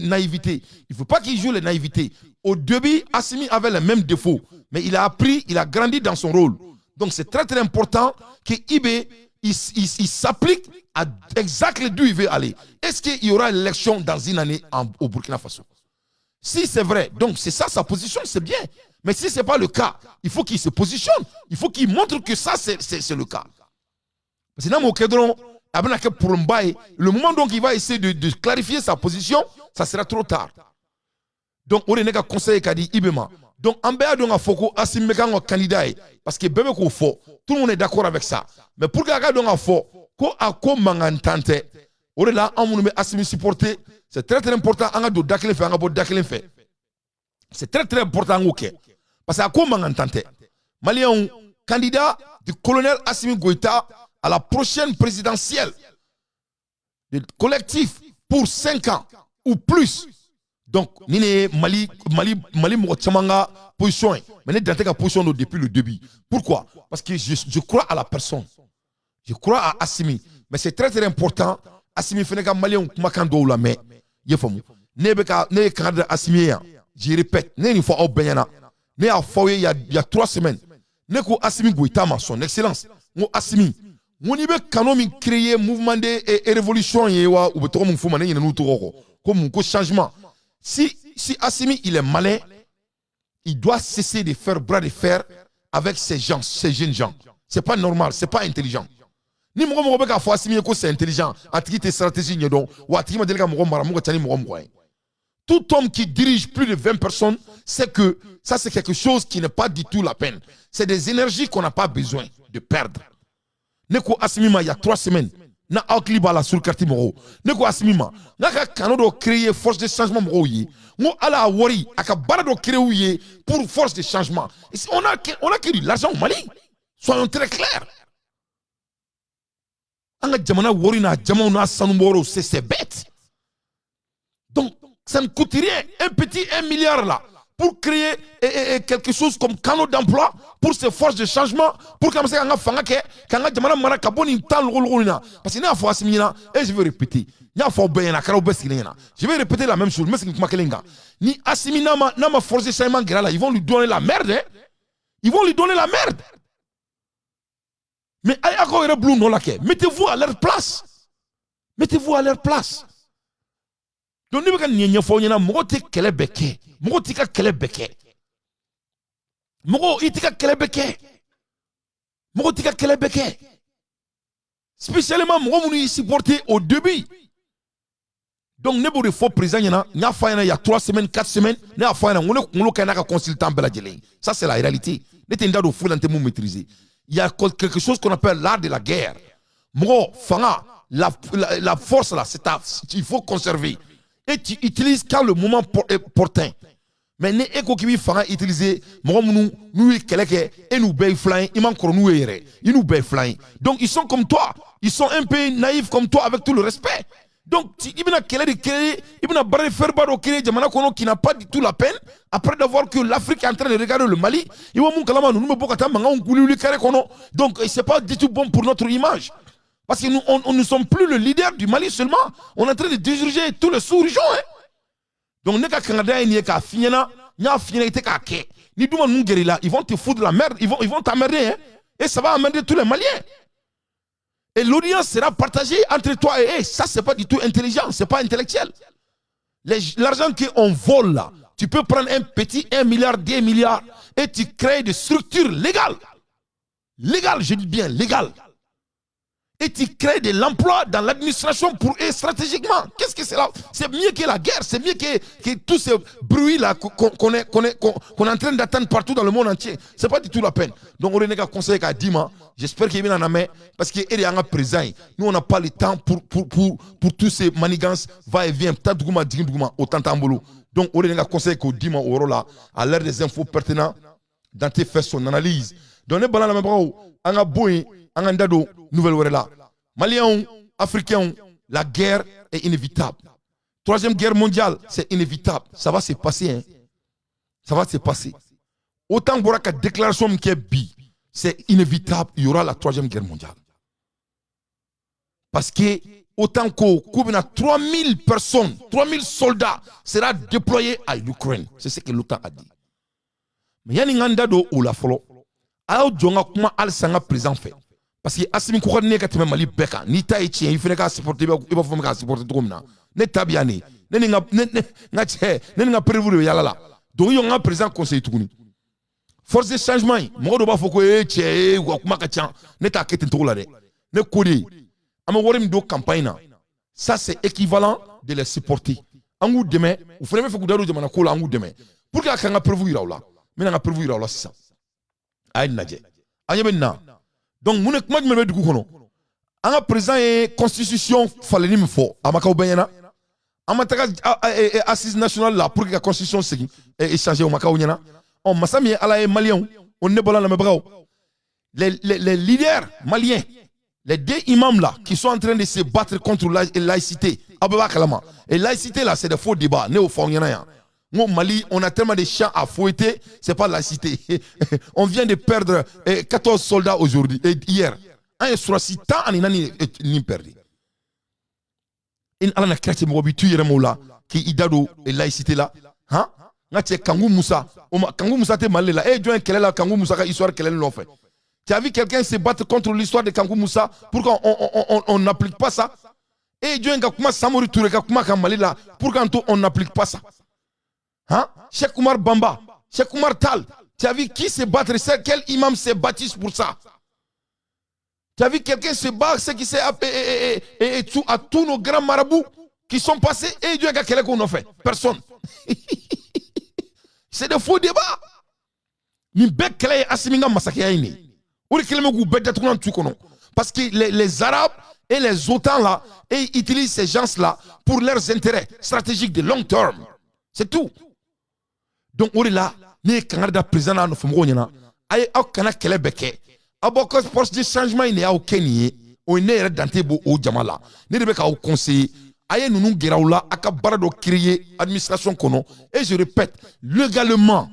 naïveté. Il ne faut pas qu'il joue les naïvetés. Au début, Assimi avait les mêmes défauts. Mais il a appris, il a grandi dans son rôle. Donc c'est très très important que Ibe il s'applique à exactement d'où il veut aller. Est-ce qu'il y aura l'élection dans une année au Burkina Faso? Si c'est vrai, donc c'est ça sa position, c'est bien. Mais si ce n'est pas le cas, il faut qu'il se positionne. Il faut qu'il montre que ça c'est le cas. Parce que dans mon cadre, le moment donc il va essayer de clarifier sa position, ça sera trop tard. Donc on est conseil qu'a dit Ibema. Donc en béa donc a foko Assimi Mekan candidat parce que bébé ko fo, tout le monde est d'accord avec ça. Mais pour que donc a fo ko ako mangantante, on est là on nous Assimi supporter, c'est très très important on a do dakelen fait on a bo dakelen fait. C'est très très important OK. Parce que ako mangantante. Malien candidat du colonel Assimi Goïta à la prochaine présidentielle du collectif pour 5 ans ou plus. Donc, Mali Mochamanga position, mais nous avons position depuis le début. Pourquoi? Parce que je crois à la personne. Je crois à Assimi. Mais c'est très très important. Assimi fait que Mali Makando la mais il faut. Ne Assimi. je répète, il faut obéir. Il y a 3 semaines. Ne ko Assimi Goïta, son excellence. Mo Assimi. Mon ibe kanomi créer mouvement de révolution yewa ou beto mon fumane yena nou toko. Comme un changement. Si Assimi il est malin, il doit cesser de faire bras de fer avec ces gens, ces jeunes gens. C'est pas normal, c'est pas intelligent. Ni mo mo beka fo Assimi ko c'est intelligent. Atiki te stratégie nyedon ou atiki ma delika mo mara mo tani mo mo. Tout homme qui dirige plus de 20 personnes, c'est que ça c'est quelque chose qui n'est pas du tout la peine. C'est des énergies qu'on n'a pas besoin de perdre. Neko Assimima il y a 3 semaines, na Aukliba la sur le quartier Moro. Neko Assimima, na ka kanodo créer force de changement Moro yi. Mo ala wari aka barado créer pour force de changement. On a créé l'argent au Mali. Soyons très clairs. Anga jamana wari na jamana sanumoro c'est bête. Donc ça ne coûte rien, un petit 1 milliard là, pour créer quelque chose comme canot d'emploi, pour ces forces de changement, pour que parce que je vais répéter, je vais répéter la même chose, ni Assimi nama force de changement, ils vont lui donner la merde, hein? Ils vont lui donner la merde. Mais mettez-vous à leur place. Mettez-vous à leur place. Donc ni baka nyenya fo nyana mogo te kele beke mogo tika kele beke mogo itika kele beke mogo tika kele beke spécialement mogo munu supporter au début. Donc ne bo de faux président nyana nya fa yana il y a 3 semaines 4 semaines na fa yana ngolo kana ka consultant bela jele. Ça c'est la réalité. Ne tenda do fulante mu maîtriser. Il y a quelque chose qu'on appelle l'art de la guerre. Mogo fanga la force là c'est il faut conserver. Et tu utilises quand le moment est portun. Mais ne eko qui fera utiliser nous et nous bay flying, ils manquent nous et ils nous bay flying. Donc ils sont comme toi, ils sont un peu naïfs comme toi avec tout le respect. Donc il y a qui n'a pas du tout la peine après d'avoir que l'Afrique est en train de regarder le Mali. Donc c'est pas du tout bon pour notre image. Parce que nous ne sommes plus le leader du Mali seulement. On est en train de diriger tous les sous-régions. Hein? Donc, ils vont te foutre la merde. Ils vont t'emmerder. Hein? Et ça va emmerder tous les Maliens. Et l'audience sera partagée entre toi et eux. Ça, c'est pas du tout intelligent. C'est pas intellectuel. L'argent qu'on vole là, tu peux prendre un petit 1 milliard, 2 milliards et tu crées des structures légales. Légales, je dis bien légales. Et tu crées de l'emploi dans l'administration pour eux stratégiquement. Qu'est-ce que c'est là? C'est mieux que la guerre, c'est mieux que tous ces bruits-là qu'on est en train d'attendre partout dans le monde entier. C'est pas du tout la peine. Donc, on a conseillé qu'à Dima, j'espère qu'il est en main, parce qu'il est en présent. Nous, on n'a pas le temps pour tous ces manigances, va-et-vient, autant d'ambolo. Donc, on a conseillé qu'au Dima, au Rola, à l'heure des infos pertinentes, dans tes faire son analyse. Donc, on a un boy, un dado, nouvelle word là. Maliens, Africains, la guerre est inévitable. 3e guerre mondiale, c'est inévitable. Ça va se passer. Hein? Ça va se passer. Autant que la déclaration qui est bi, c'est inévitable. Il y aura la 3e guerre mondiale. Parce que autant que 3000 personnes, 3000 soldats seront déployés à l'Ukraine. C'est ce que l'OTAN a dit. Mais il y a un dado ou la folo. Alors, Djonga Kuma al-Sanga présent fait. Parce que Assimi Kouka n'est qu'à Mali Beka, ni Taïti, il fait qu'à supporter, il va faire supporter tout comme ça. Ne tabiane, ne prévu le yalala. Donc, il y a un président conseil tout. Force de changement, moi, je ne sais pas si Makacha, ne t'a qu'à tout là. Ne connais. Amawarim do campagne. Ça, c'est équivalent de les supporter. En ou demain, vous ferez faire que vous avez un en ou demain. Pour qu'il y ait un prévu là, mais un prévu là, c'est ça. Aïe, Nadje. Aïe, maintenant. Donc, nous ne pouvons pas dire que présent et constitution fallait me faut. Amaka Obayana. Amaka assise nationale là pour que la constitution soit changée au Maka Obayana. On m'a sami à la Malien. On n'est pas là dans le les leaders maliens, les 2 imams là qui sont en train de se battre contre la laïcité. Et laïcité là, c'est des faux débats. Au Mali, on a tellement de champs à fouetter, c'est pas la cité. On vient de perdre 14 soldats aujourd'hui, hier. Un sur 6 ans, on a perdu. Et on a créé un mobitu qui est la laïcité là. Ngache Kangou Moussa. Kangou Moussa te malé là. Eh, Joël Kelela, Kangou Moussa, ka histoire Kelela l'ont fait. Tu as vu quelqu'un se battre contre l'histoire de Kangou Moussa? Pourquoi on n'applique pas ça? Eh, Joël Kakuma Samori Touré, Kakuma Kamalé là. Pourquoi on n'applique pas ça? Hein? Cheikh Oumar Bamba, Cheikh Oumar Tal. Tu as vu qui se battre? Quel imam s'est battu pour ça? Tu as vu quelqu'un se battre, c'est qui s'est à tous nos grands marabouts qui sont passés et Dieu a quelqu'un qu'on a fait. Personne. C'est des faux débats. Parce que les Arabes et les OTAN là, ils utilisent ces gens-là pour leurs intérêts stratégiques de long terme. C'est tout. Donc, on est là, nous sommes président de Fumroyana, aïe, au Kana Kelebeke, à beaucoup de forces de changement, il y a au Kenya, au Nere Dantebo au Jamala, nous devons au conseil. Aïe, nous nous guéraoula, à Kabarado créer administration kono. Et je répète, légalement,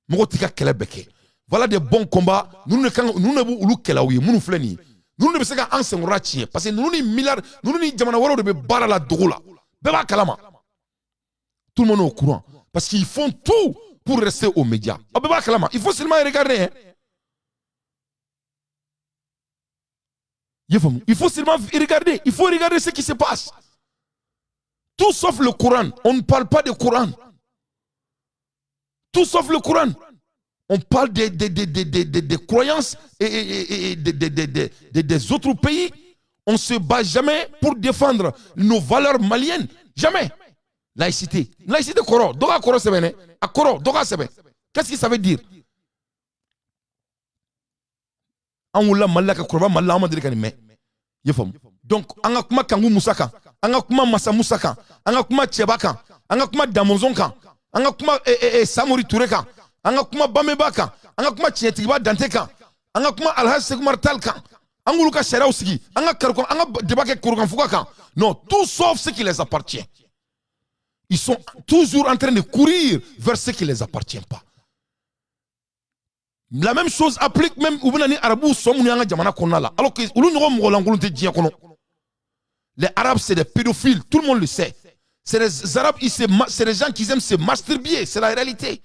Motika Kelebeke. Voilà des bons combats. Nous ne pouvons pas nous fleni. Nous ne pouvons pas nous ratier. Parce que nous sommes milliards, nous sommes Jamanawaro de Barala Doula. Beba Kalama. Tout le monde est au courant. Parce qu'ils font tout pour rester aux médias. Beba Kalama. Il faut seulement regarder. Hein. Il faut seulement regarder. Il faut regarder ce qui se passe. Tout sauf le Coran. On ne parle pas du Coran. Tout sauf le Coran. On parle des croyances et des autres pays. On ne se bat jamais pour défendre nos valeurs maliennes. Jamais. Laïcité. Laïcité, Koro. Doga Koro Sebene. A Koro. Doga Sebe. Qu'est-ce que ça veut dire? Angoula Malaka Koroba Malama Madrikanime. Donc, Angakuma Kangou Moussaka. Angakuma Massa Moussaka. Angakuma Tchebaka. Angakuma Damonzonka. Angakuma Samori Toureka. Angakuma Bamebaka. Angakuma Tchetiba Danteka. Angakuma Alhaj Sekoumar Talka. Anguluka Sheraouski. Angakarkon. Angabake Kouroukan Foukaka. Non, tout sauf ce qui les appartient. Ils sont toujours en train de courir vers ce qui ne les appartient pas. La même chose applique même aux Arabes alors que les Arabes c'est des pédophiles, tout le monde le sait. C'est les Arabes, c'est des gens qui aiment se masturber, c'est la réalité.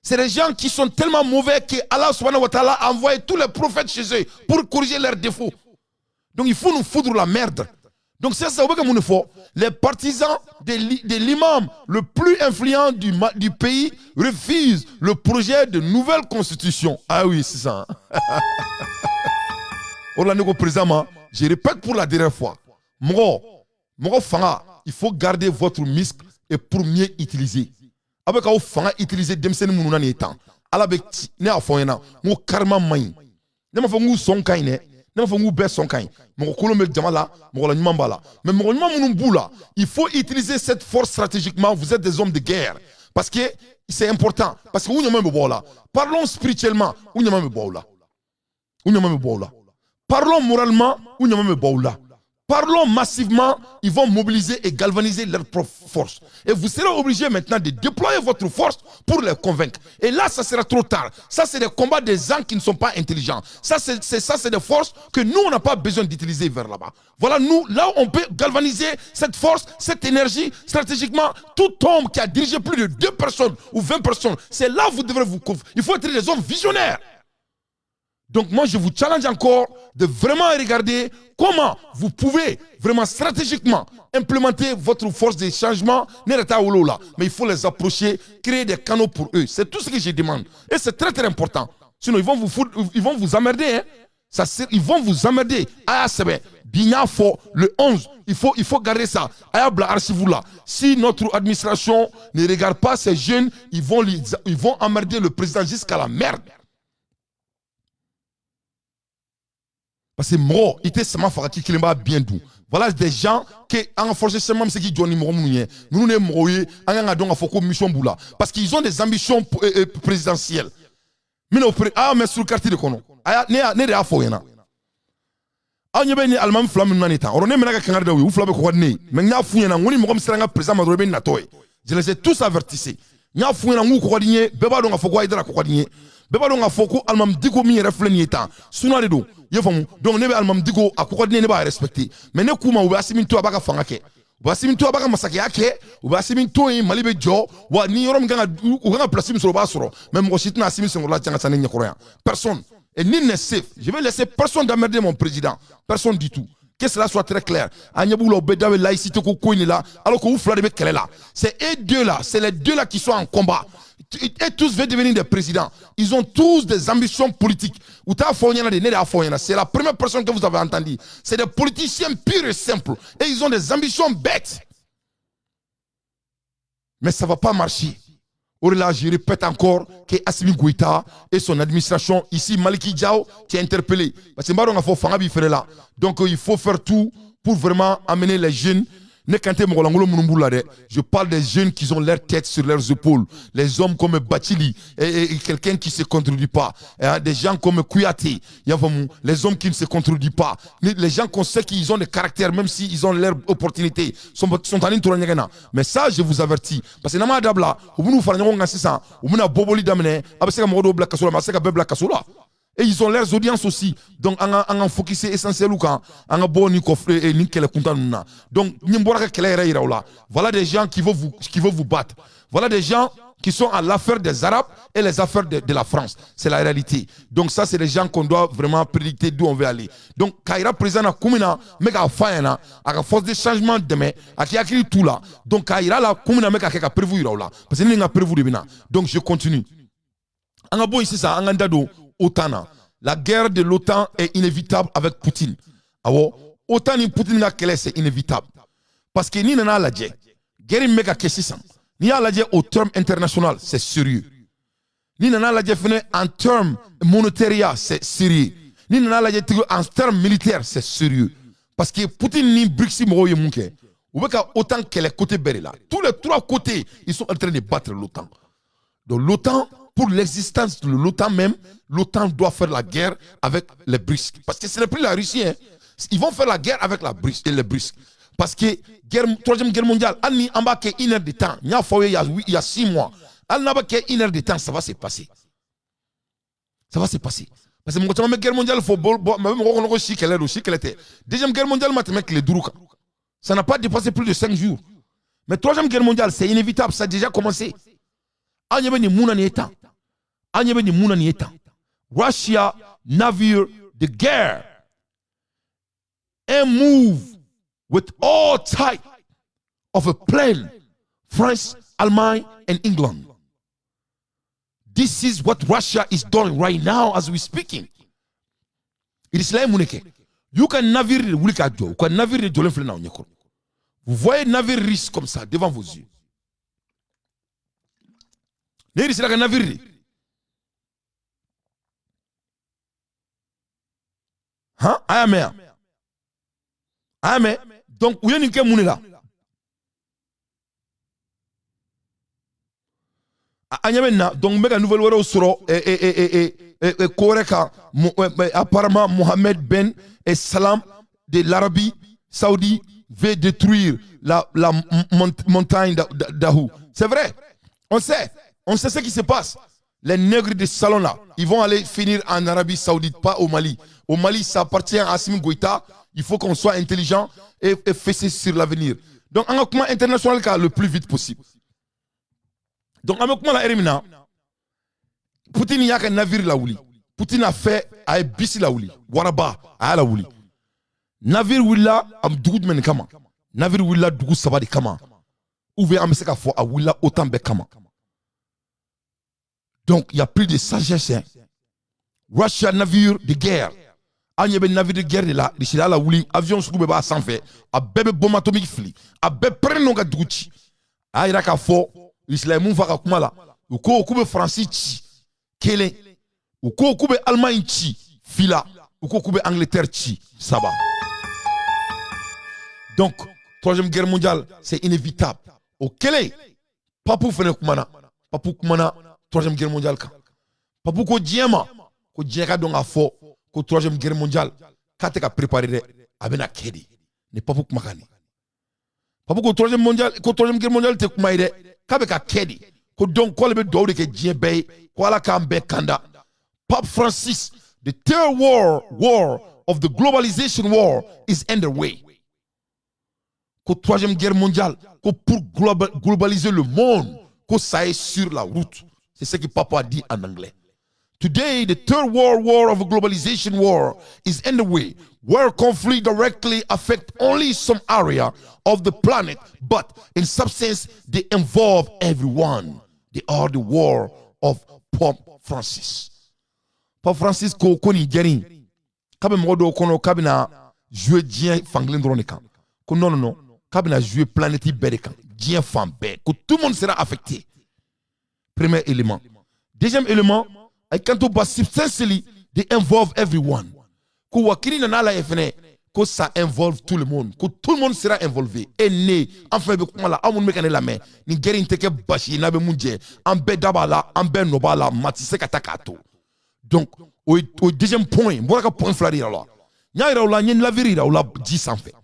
C'est des gens qui sont tellement mauvais que Allah subhanahu wa ta'ala a envoyé tous les prophètes chez eux pour corriger leurs défauts. Donc il faut nous foutre la merde. Donc c'est ça que nous faut. Les partisans de l'imam le plus influent du pays refusent le projet de nouvelle constitution. Ah oui, c'est ça. Orlando présentement, je répète pour la dernière fois. Moro Fanga, il faut garder votre muscle et pour mieux utiliser. Avec un Fanga utiliser demseni mununa ni temps. Avec ne a foyena, mo karma main. Ne ma fongu son kaine. Ne faut pas son kain. Mais il faut utiliser cette force stratégiquement. Vous êtes des hommes de guerre. Parce que c'est important. Parce que parlons spirituellement. Parlons moralement. Parlons massivement, ils vont mobiliser et galvaniser leur propre force. Et vous serez obligés maintenant de déployer votre force pour les convaincre. Et là, ça sera trop tard. Ça, c'est des combats des gens qui ne sont pas intelligents. Ça, c'est des forces que nous, on n'a pas besoin d'utiliser vers là-bas. Voilà, nous, là où on peut galvaniser cette force, cette énergie, stratégiquement, tout homme qui a dirigé plus de 2 personnes ou 20 personnes, c'est là où vous devrez vous confier. Il faut être des hommes visionnaires. Donc moi, je vous challenge encore de vraiment regarder comment vous pouvez vraiment stratégiquement implémenter votre force de changement. Mais il faut les approcher, créer des canaux pour eux. C'est tout ce que je demande. Et c'est très très important. Sinon, ils vont vous emmerder. Hein. Ils vont vous emmerder. Le 11, il faut garder ça. Si notre administration ne regarde pas ces jeunes, ils vont emmerder le président jusqu'à la merde. Parce que Moro, il était seulement Faraki qui l'a bien doux. Voilà des gens qui ont forcé seulement ce qui Johnny Moro Mounye. Nous ne Moro, on a donc à mission boula. Parce qu'ils ont des ambitions présidentielles. Mais sur le quartier de Kono. Ne de Afoyena. Ah, n'y a pas ni Allemand flamme nanita. On est maintenant qu'un garde ou flamme quoi né. Mais n'y a fouillé on est Moro Msranga président Madroben Natoy. Je les ai tous avertissés. N'y a fouillé ou quoi digné. Beba donc à Fokwa Hydra quoi digné. Beba donc à Foko Allemand Diko mi reflète temps. Souna de donc ne be almam digo akoko ne ba respecter mais ne kuma ou asimi to abaka fangake Basi to abaka masaki yake, basi to Mali be jo, wa ni yorom ganga ou ganga place sur basoro, même mo sitna asimi sur la tanga sané nyakoroya. Personne. Et ni ne safe. Je vais laisser personne d'emmerder mon président. Personne du tout. Que cela soit très clair. Agnaboulo bedawe laïcité ko koini là, alors que vous fladez kele là. C'est eux deux là, c'est les deux là qui sont en combat. Et tous veulent devenir des présidents. Ils ont tous des ambitions politiques. C'est la première personne que vous avez entendue. C'est des politiciens purs et simples. Et ils ont des ambitions bêtes. Mais ça ne va pas marcher. Là, je répète encore que Assimi Goïta et son administration, ici, Maliki Diao, qui est interpellé. Parce que donc il faut faire tout pour vraiment amener les jeunes. Je parle des jeunes qui ont leur tête sur leurs épaules. Les hommes comme Bachili et quelqu'un qui ne se contredit pas. Des gens comme Kouyaté. Les hommes qui ne se contredisent pas. Les gens qu'on sait qu'ils ont des caractères, même s'ils ont leur opportunité. Sont en train. Mais ça, je vous avertis. Parce que dans Dabla, vous nous faites un boboli d'amener. Et ils ont leurs audiences aussi. Donc, on a focusé essentiellement quand on a bon et nickel content. Donc, voilà des gens qui veulent vous battre. Voilà des gens qui sont à l'affaire des Arabes et les affaires de la France. C'est la réalité. Donc, ça, c'est les gens qu'on doit vraiment prédicter d'où on veut aller. Donc, Kaira présent à Koumina, mais à Fayana, à force de changement demain, à qui a écrit tout là. Donc, Kaira là, Koumina, mais à prévu là. Parce que nous avons prévu de venir. Donc, je continue. On a bon ici ça, on a dado. OTAN. La guerre de l'OTAN est inévitable avec Poutine. OTAN et Poutine c'est inévitable. Parce que ni nana la guerre mega kesisa. Ni la guerre au terme international, c'est sérieux. Ni nana la guerre en terme monétaire, c'est sérieux. Ni nana la guerre en terme militaire, c'est sérieux. Parce que Poutine ni Brixi mo ye munke. Ou beka OTAN qu'elle est côté Berla. Tous les trois côtés, ils sont en train de battre l'OTAN. Donc l'OTAN, pour l'existence de l'OTAN même, l'OTAN doit faire la guerre avec les BRICS. Parce que ce n'est plus la Russie. Hein. Ils vont faire la guerre avec les BRICS. Parce que la Troisième Guerre mondiale, il y a une heure de temps. Il y a 6 mois. Il y a une heure de temps, ça va se passer. Ça va se passer. Parce que la guerre mondiale, il faut Deuxième Guerre mondiale, ça n'a pas dépassé plus de 5 jours. Mais Troisième Guerre mondiale, c'est inévitable, ça a déjà commencé. Russia navire the guerre and move with all type of a plane, France, Allemagne, and England. This is what Russia is doing right now as we speaking. It is like Muneke. You can navire the Wulikajo, you can navire the Jolenflena. Vous voyez navire russe comme ça devant vos yeux. Neri c'est la navire. Hein? Ayame. Donc, où est-ce que vous êtes là? Donc, je vais nouvelle word sur Koreka, apparemment Mohamed Ben et Salam de l'Arabie Saoudite veut détruire la montagne d'Ahou. C'est vrai. On sait ce qui se passe. Les nègres de Salon là, ils vont aller finir en Arabie Saoudite, pas au Mali. Au Mali, ça appartient à Assimi Goïta. Il faut qu'on soit intelligent et fixé sur l'avenir. Donc, un document international le plus vite possible. Donc, un document la Erimina, Poutine y a qu'un navire là ouli. Poutine a fait à Bissi là ouli. Waraba à la ouli. Navire willa am dougou men kama. Navire willa dougou sabadi kama. Ouvé am seka fo a willa autant be kama. Donc, il y a plus de sagesse. Hein. Russia navire de guerre. Il y a un navire de guerre de là. Il y a un avion qui est sans fait. Il y a un bombe atomique. Il y a un prénom de Douchi. Il y a un fort. Il y a un mouvement qui est là. Il y a un français. Il y a un allemand. Fila. Il y a un Angleterre. Ça va. Donc, Troisième Guerre mondiale, c'est inévitable. Au Kélé, pas pour faire Kumana. Pas pour Kumana. Troisième Guerre mondiale. Pas pour que Diema. Que Diema donc a fort. Que Troisième Guerre mondiale. Quand tu as préparé, avec la Kedi. N'est pas pour Makani. Pas pour que Troisième Guerre mondiale te kumaire. Quand tu as Kedi. Que donc, quoi le doigt que Diema, quoi la Kambe Kanda. Pope Francis, the third war of the globalization war is underway. que troisième guerre mondiale, que pour globaliser le monde, que ça est sur la route. C'est ce que Papa a dit en anglais. Today, the third world war of a globalization war is underway, where conflict directly affects only some area of the planet, but in substance, they involve everyone. They are the war of Pope Francis. Pope Francis ko koni geri. Kabe modo kono kabina jouer dien fanglin drone kan. Ko non. Kabina jouer planète bere kan. Dien fan be. Que tout le monde sera affecté. Premier élément. Deuxième élément, I can't do substantially, they involve everyone. Que wakini na la efene, que ça involve tout le monde. Que tout le monde sera involvé. Et né, enfin, be kumala, amun mekane la main. Ni gerin teke bashi, na be munje. Ambe dabala, ambe nobala, matisse katakato. Donc, au deuxième point, voilà que point flari là. Nya ira la nyen laviri là, la 10 en fait.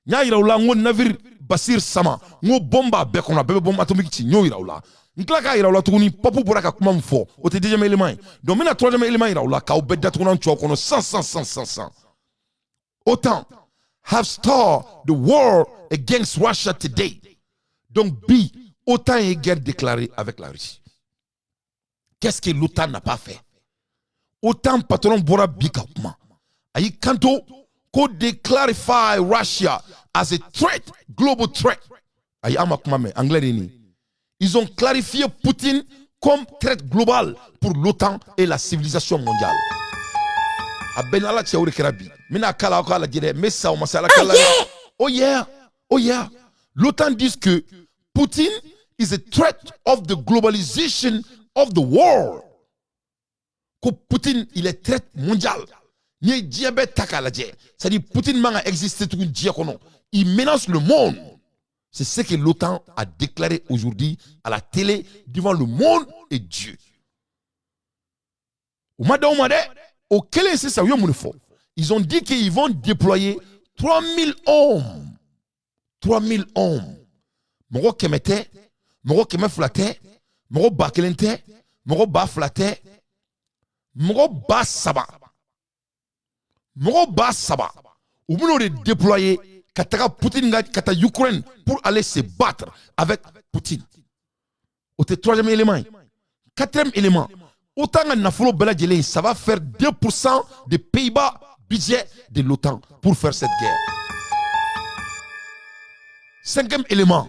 Nya ira la ngon navir basir sama, ngo bomba be kona, be bomba atomique ti nyo ira la. Nklaka ira la tuguni papu buraka kuma mfo au deuxième élément donc maintenant troisième élément ira la ka obeda tuguna ncho kono 100 autant have started the war against Russia today donc bi autant est guerre déclarée avec la Russie. Qu'est-ce que l'OTAN n'a pas fait? Autant patron bora bika kuma ayi kanto ko declarify Russia as a threat, global threat ayi ama kuma me anglais ni. Ils ont clarifié Poutine comme threat global pour l'OTAN et la civilisation mondiale. Oh yeah. L'OTAN dit que Poutine is a threat of the globalization of the world. Que Poutine, il est threat mondial. C'est-à-dire Poutine a existé tout un. Il menace le monde. C'est ce que l'OTAN a déclaré aujourd'hui à la télé devant le monde et Dieu. Ils ont dit qu'ils vont déployer 3000 hommes. 3000 hommes. Moro kemete, moro keme flate, moro bakelente, moro ba flate, moro ba saba. Moro ba saba. Ou nous de déployer Kataka Poutine kata Ukraine pour aller se battre avec Poutine. Au troisième élément. Quatrième élément. Autant en Nafolo Beladjele, ça va faire 2% des Pays-Bas budget de l'OTAN pour faire cette guerre. Cinquième élément.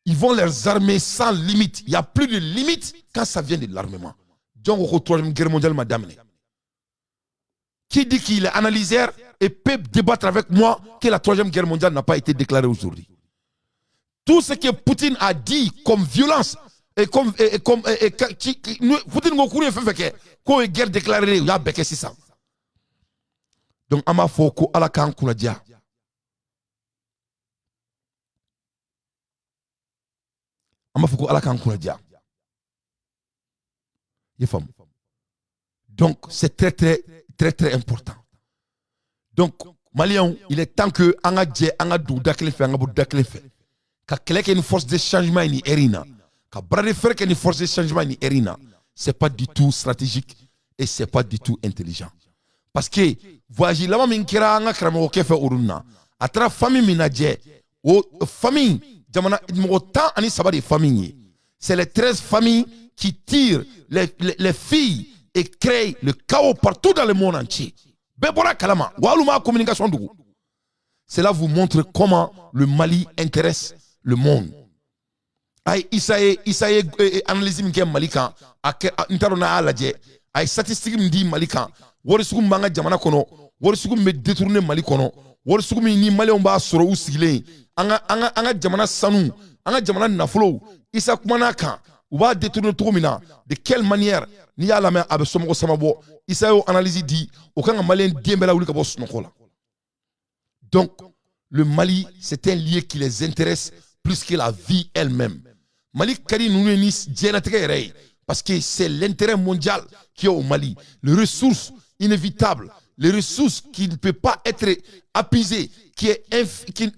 Ils vont les armer sans limite. Il n'y a plus de limite quand ça vient de l'armement. Donc au troisième guerre mondiale, madame. Qui dit qu'il est analyseur et peut débattre avec moi que la troisième guerre mondiale n'a pas été déclarée aujourd'hui. Tout ce que Poutine a dit comme violence et comme Poutine n'a pas fait que guerre déclarée, il y a beké 600. Donc ama foko ala kan kuna dia. Ama foko ala kan kuna dia. Yefam. Donc c'est très important. Donc, Maliens, il est temps que anga dje anga dou dakle fe anga bu dakle fe. Ka keleke une force de changement ni erina. Ka brade fer que une force de changement ni erina. C'est pas du tout stratégique et c'est pas du tout intelligent. Parce que voyage lama min kira anga kramo ke fe urunna. Atra famille minadje o famille jamana mo temps ani sabade famille. C'est les 13 familles qui tirent les filles et créent le chaos partout dans le monde entier. Cela vous montre comment le Mali intéresse le monde. Isaïe analyse m'ke Malika interona alaje ay statistique m'di Malika wori sugu manga jamana kono wori sugu me détourner Mali kono wori sugu ni Mali on ba soro usigile anga jamana sanu anga jamana naflo isa kumana kan ou va détourner tout mina de quelle manière ni ya la main avec somo samabo isaïe analyse dit aucun Malien diembela wuli ka bo snokola. Donc le Mali c'est un lieu qui les intéresse plus que la vie elle-même. Mali kari nous ni djenatere parce que c'est l'intérêt mondial qui est au Mali, les ressources inévitables, les ressources qui ne peuvent pas être appisées, qui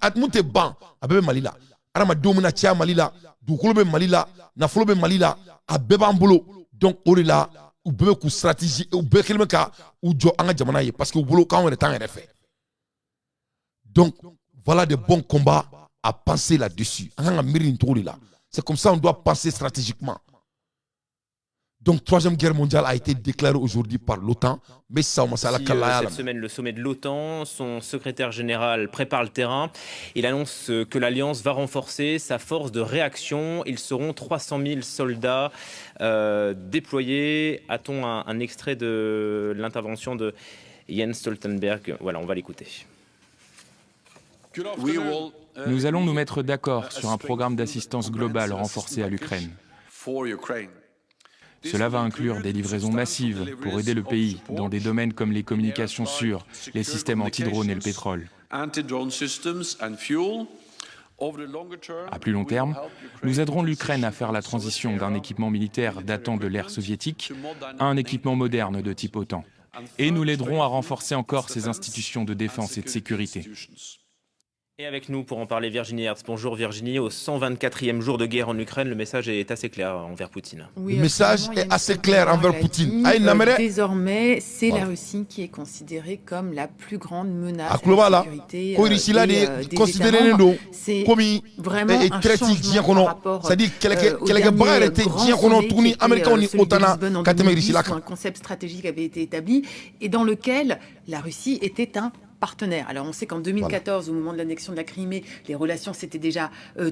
atmonte ban abe Mali là. Arama domina tia Mali là, du kolobe Mali là, na folobe Mali là, abe bambolo. Donc on est là ou bebe ku stratégie ou bebe kelmeka ou jo anga jamana parce que bolo quand on est temps fait. Donc Voilà de bons combats à penser là-dessus. C'est comme ça qu'on doit penser stratégiquement. Donc, Troisième Guerre mondiale a été déclarée aujourd'hui par l'OTAN. Mais ça, cette semaine, le sommet de l'OTAN, son secrétaire général prépare le terrain. Il annonce que l'Alliance va renforcer sa force de réaction. Ils seront 300 000 soldats déployés. A-t-on un extrait de l'intervention de Jens Stoltenberg? Voilà, on va l'écouter. Nous allons nous mettre d'accord sur un programme d'assistance globale renforcé à l'Ukraine. Cela va inclure des livraisons massives pour aider le pays dans des domaines comme les communications sûres, les systèmes anti-drones et le pétrole. À plus long terme, nous aiderons l'Ukraine à faire la transition d'un équipement militaire datant de l'ère soviétique à un équipement moderne de type OTAN. Et nous l'aiderons à renforcer encore ses institutions de défense et de sécurité. Et avec nous pour en parler, Virginie Hertz. Bonjour Virginie. Au 124e jour de guerre en Ukraine, le message est assez clair envers Poutine. Oui, le message est assez clair envers Poutine. Désormais, c'est la Russie qui est considérée comme la plus grande menace à la sécurité des États membres. C'est vraiment un changement par rapport au dernier grand sommet qui était celui de Lisbonne en 2010, où un concept stratégique avait été établi et dans lequel la Russie était un partenaire. Alors on sait qu'en 2014, au moment de l'annexion de la Crimée, les relations s'étaient déjà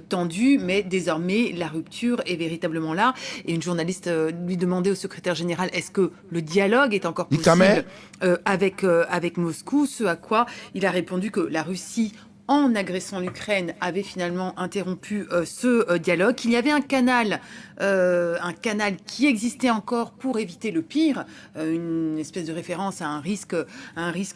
tendues, mais désormais la rupture est véritablement là. Et une journaliste lui demandait au secrétaire général, est-ce que le dialogue est encore possible avec Moscou, ce à quoi il a répondu que la Russie, en agressant l'Ukraine, avait finalement interrompu ce dialogue, qu'il y avait un canal qui existait encore pour éviter le pire, une espèce de référence à un risque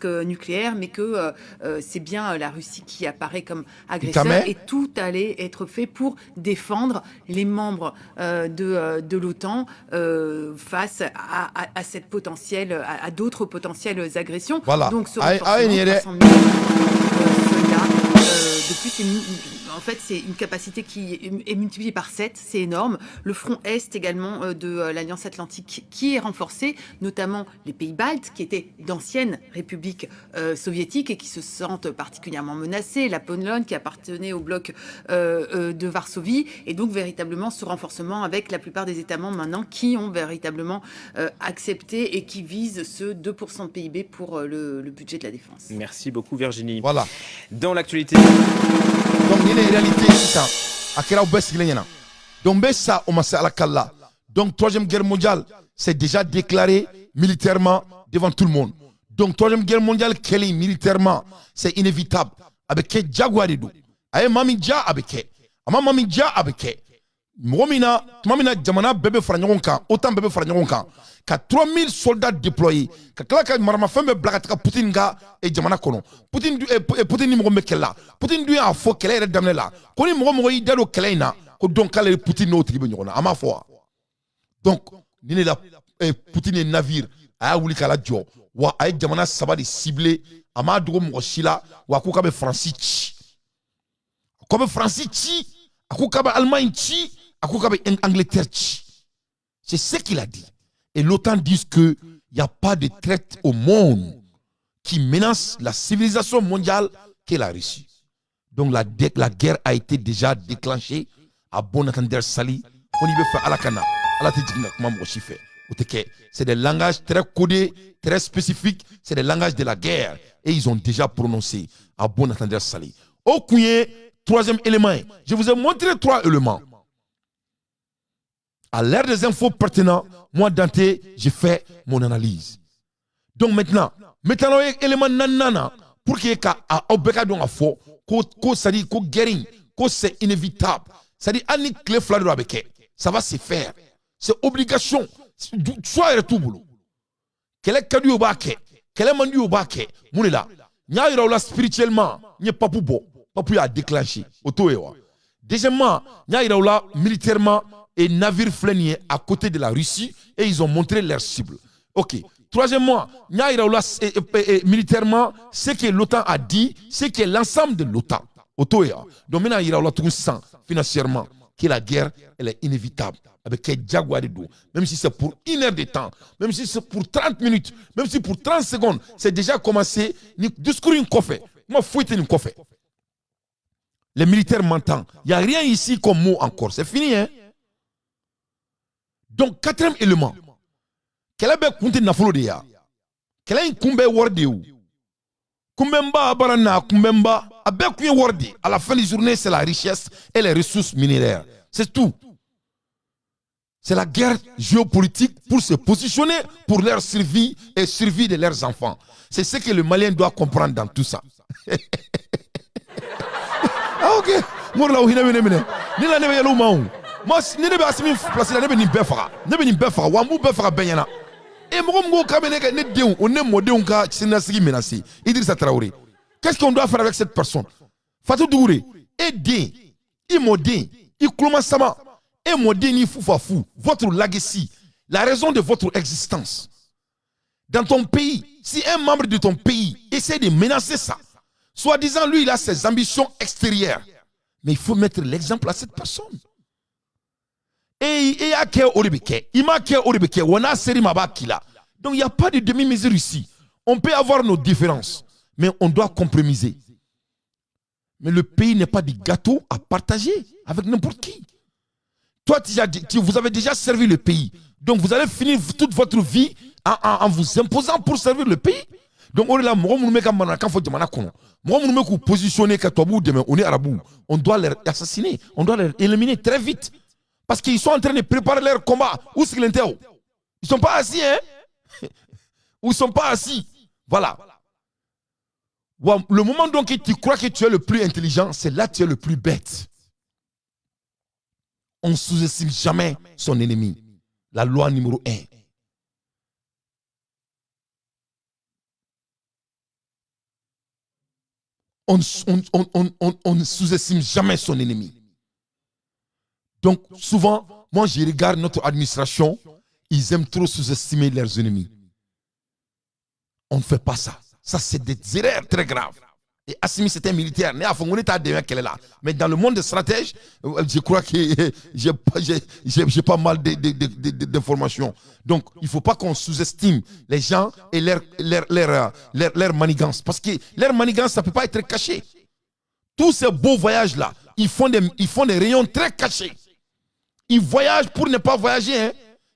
nucléaire, mais que c'est bien la Russie qui apparaît comme agresseur et tout allait être fait pour défendre les membres de l'OTAN face à cette potentielle, à d'autres potentielles agressions. Voilà. Donc ce renforcement, 300 000 soldats. De plus, en fait, c'est une capacité qui est multipliée par 7, c'est énorme. Le front Est également de l'Alliance Atlantique qui est renforcé, notamment les pays baltes, qui étaient d'anciennes républiques soviétiques et qui se sentent particulièrement menacés, la Pologne qui appartenait au bloc de Varsovie, et donc véritablement ce renforcement avec la plupart des États membres maintenant qui ont véritablement accepté et qui visent ce 2% de PIB pour le budget de la défense. Merci beaucoup Virginie. Voilà. Dans l'actualité... Donc, il y a une réalité ici. Donc, ça, on m'a la kalla. Donc, Troisième Guerre mondiale, c'est déjà déclaré militairement devant tout le monde. Donc, Troisième Guerre mondiale, quelle est militairement, c'est inévitable. Avec Jaguaridou. Aye Mamidja avec. Ama Mamidja avec. Momina, Jamana bébé Franjonka, autant bébé Franjonka. Ka 3000 soldats déployés. Ka klaka marama fembe blakataka Poutine ga et Jamana kono. Poutine ni mo mekela. Poutine du a fo kele re damela. Koni mo yi dalo kele na. Ko donc kale Poutine no tribe nyona ama fo. Donc ni la Poutine est navire a wuli kala jo wa ay Jamana sabadi ciblé ama dugo mo shila wa ko kabe Francis. Ko be Francis ko kabe Allemagne chi Angleterre. C'est ce qu'il a dit. Et l'OTAN dit qu'il n'y a pas de traite au monde qui menace la civilisation mondiale qu'est la Russie. Donc la guerre a été déjà déclenchée à bon entendeur sali. On y veut faire à la cana. C'est des langages très codés, très spécifiques. C'est des langages de la guerre. Et ils ont déjà prononcé à bon entendeur sali. Au couillé, troisième élément. Je vous ai montré 3 éléments. À l'ère des infos pertinents, moi, Dante, j'ai fait mon analyse. Donc maintenant, élément nanana, pour qu'il y ait à obéka donc à faux, ça dit, que c'est inévitable. Ça dit, Annick Clé Fladro avec ça va se faire. C'est obligation. Soit tout boulot. Quel est le cas du quel est le cas du Mounela, nya ira spirituellement, n'y pas pour beau, pas pour y déclencher. Deuxièmement, nya ira militairement. Et navire flénier à côté de la Russie et ils ont montré leur cible. Ok. Troisièmement, militairement, ce que l'OTAN a dit, c'est que l'ensemble de l'OTAN. Donc maintenant, il y a tout ça financièrement, que la guerre, elle est inévitable. Avec un jaguar de dos. Même si c'est pour 1 heure de temps, même si c'est pour 30 minutes, même si pour 30 secondes, c'est déjà commencé. Discours une coffre. Moi, fouette une coffre. Les militaires m'entendent. Il n'y a rien ici comme mot encore. C'est fini, hein? Donc, quatrième élément. Quel est le compte de Nafolo de ya? Quel est le compte de Wardé? Kumbemba abarana kumbemba abekuye Wardé. À la fin de la journée, c'est la richesse et les ressources minéraires. C'est tout. C'est la guerre géopolitique pour se positionner pour leur survie et survie de leurs enfants. C'est ce que le Malien doit comprendre dans tout ça. Ah ok. Moi là où il est venu. Ni la nebe yalo maou. Moi ni nebe asimi place la nebe ni befara. Nebe ni befara. Wambu befara benyana. Et moi kamene ka ne deun. On ne modéon ka sinasigi menacé. Idrissa Traoré. Qu'est-ce qu'on doit faire avec cette personne? Fatou Dougouré. Aider. Imodé. Ikloma Sama. Et modéni foufafou. Votre legacy. La raison de votre existence. Dans ton pays. Si un membre de ton pays essaie de menacer ça. Soi-disant, lui, il a ses ambitions extérieures. Mais il faut mettre l'exemple à cette personne. Et il y a qu'un Oribeke. Il m'a qu'un Oribeke. On a Seri Mabakila. Donc il n'y a pas de demi-mesure ici. On peut avoir nos différences. Mais on doit compromiser. Mais le pays n'est pas du gâteau à partager avec n'importe qui. Toi, vous avez déjà servi le pays. Donc vous allez finir toute votre vie en vous imposant pour servir le pays. Donc on est là, on doit les assassiner, on doit les éliminer très vite. Parce qu'ils sont en train de préparer leur combat. Où est-ce qu'ils sont? Ils ne sont pas assis, hein? Ou ils ne sont pas assis. Voilà. Le moment donc que tu crois que tu es le plus intelligent, c'est là que tu es le plus bête. On ne sous-estime jamais son ennemi. La loi numéro 1. On ne sous-estime jamais son ennemi. Donc, souvent, moi, je regarde notre administration, ils aiment trop sous-estimer leurs ennemis. On ne fait pas ça. Ça, c'est des erreurs très graves. Et Assimi, c'est un militaire. Mais dans le monde des stratèges, je crois que j'ai pas mal d'informations. Donc, il ne faut pas qu'on sous-estime les gens et leur manigance. Parce que leur manigance, ça ne peut pas être caché. Tous ces beaux voyages-là, ils font des rayons très cachés. Ils voyagent pour ne pas voyager. Hein.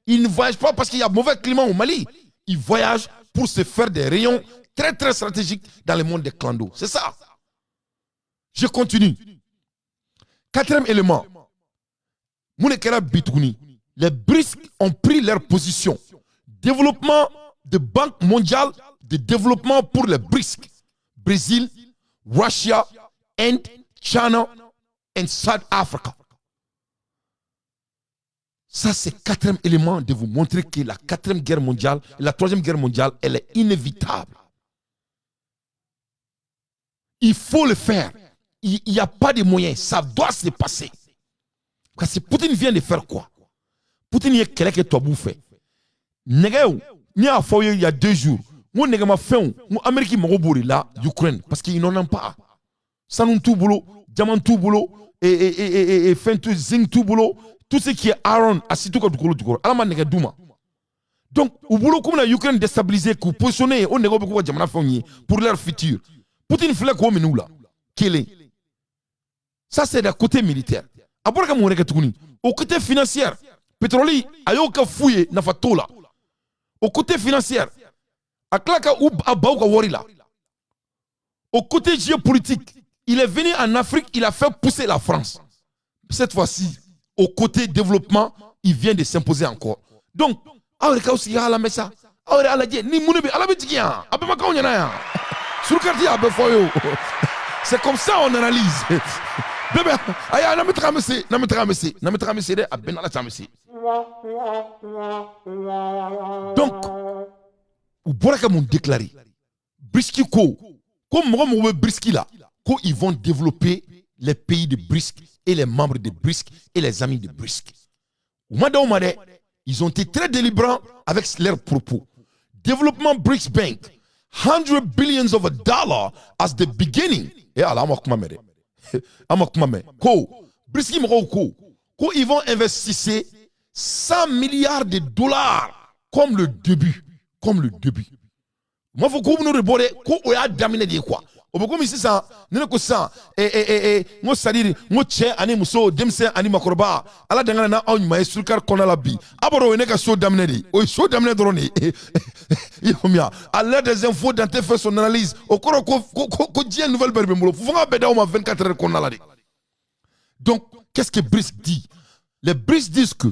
Ils ne voyagent pas parce qu'il y a mauvais climat au Mali. Ils voyagent pour se faire des rayons très très stratégiques dans le monde des clandos. C'est ça. Je continue. Quatrième élément. Les BRICS ont pris leur position. Développement de Banque mondiale de développement pour les BRICS. Brésil, Russia, Inde, China et South Africa. Ça, c'est le quatrième élément de vous montrer que la quatrième guerre mondiale, la troisième guerre mondiale, elle est inévitable. Il faut le faire. Il n'y a pas de moyens. Ça doit se passer. Parce que Poutine vient de faire quoi? Poutine est quelqu'un qui a bouffé. Il y a 2 jours. Moi, je suis fait l'Amérique là, Ukraine, parce qu'ils n'en ont pas. Ça nous tout boulot, diamant tout boulot, et fin tout, zinc tout boulot, tout ce qui est iron, assis tout comme du gros. Donc, au boulot, comme l'Ukraine déstabilisée, pour positionner, on négocie beaucoup de pour leur futur. Poutine fait quoi, mais nous là? Ça, c'est du côté militaire. Après, au côté financier, pétrolier, ayoka fouillé, n'a pas tout là. Au côté financier, à Klaka ou à Baouka Warila. Au côté géopolitique, il est venu en Afrique, il a fait pousser la France. Cette fois-ci, au côté développement, il vient de s'imposer encore. Donc, c'est comme ça on analyse. Donc, vous pourrez me déclarer, Briski ko, comme moi Briski là, ils vont développer les pays de BRICS et les membres de BRICS et les amis de BRICS. Ils ont été très délibérants avec leurs propos. Développement BRICS Bank, $100 billion as the beginning. Et alors, ils vont investir 100 milliards de dollars comme le début. Comme le début. Moi, il faut que vous nous rebordez, qu'on a dominé de quoi? Obokomi sisa nene ko sa ngo sadiri ngo che ani muso demse ani makoroba ala dangana na onyuma esulkar konala bi aboro ne ka so damne di o so damne droni yomia à l'aide des infos dans tes fait son analyse okoro ko die nouvelle berbe molo fonga beda o ma 24 heures konala di. Donc qu'est-ce que Brisk dit? Les Brisk disent que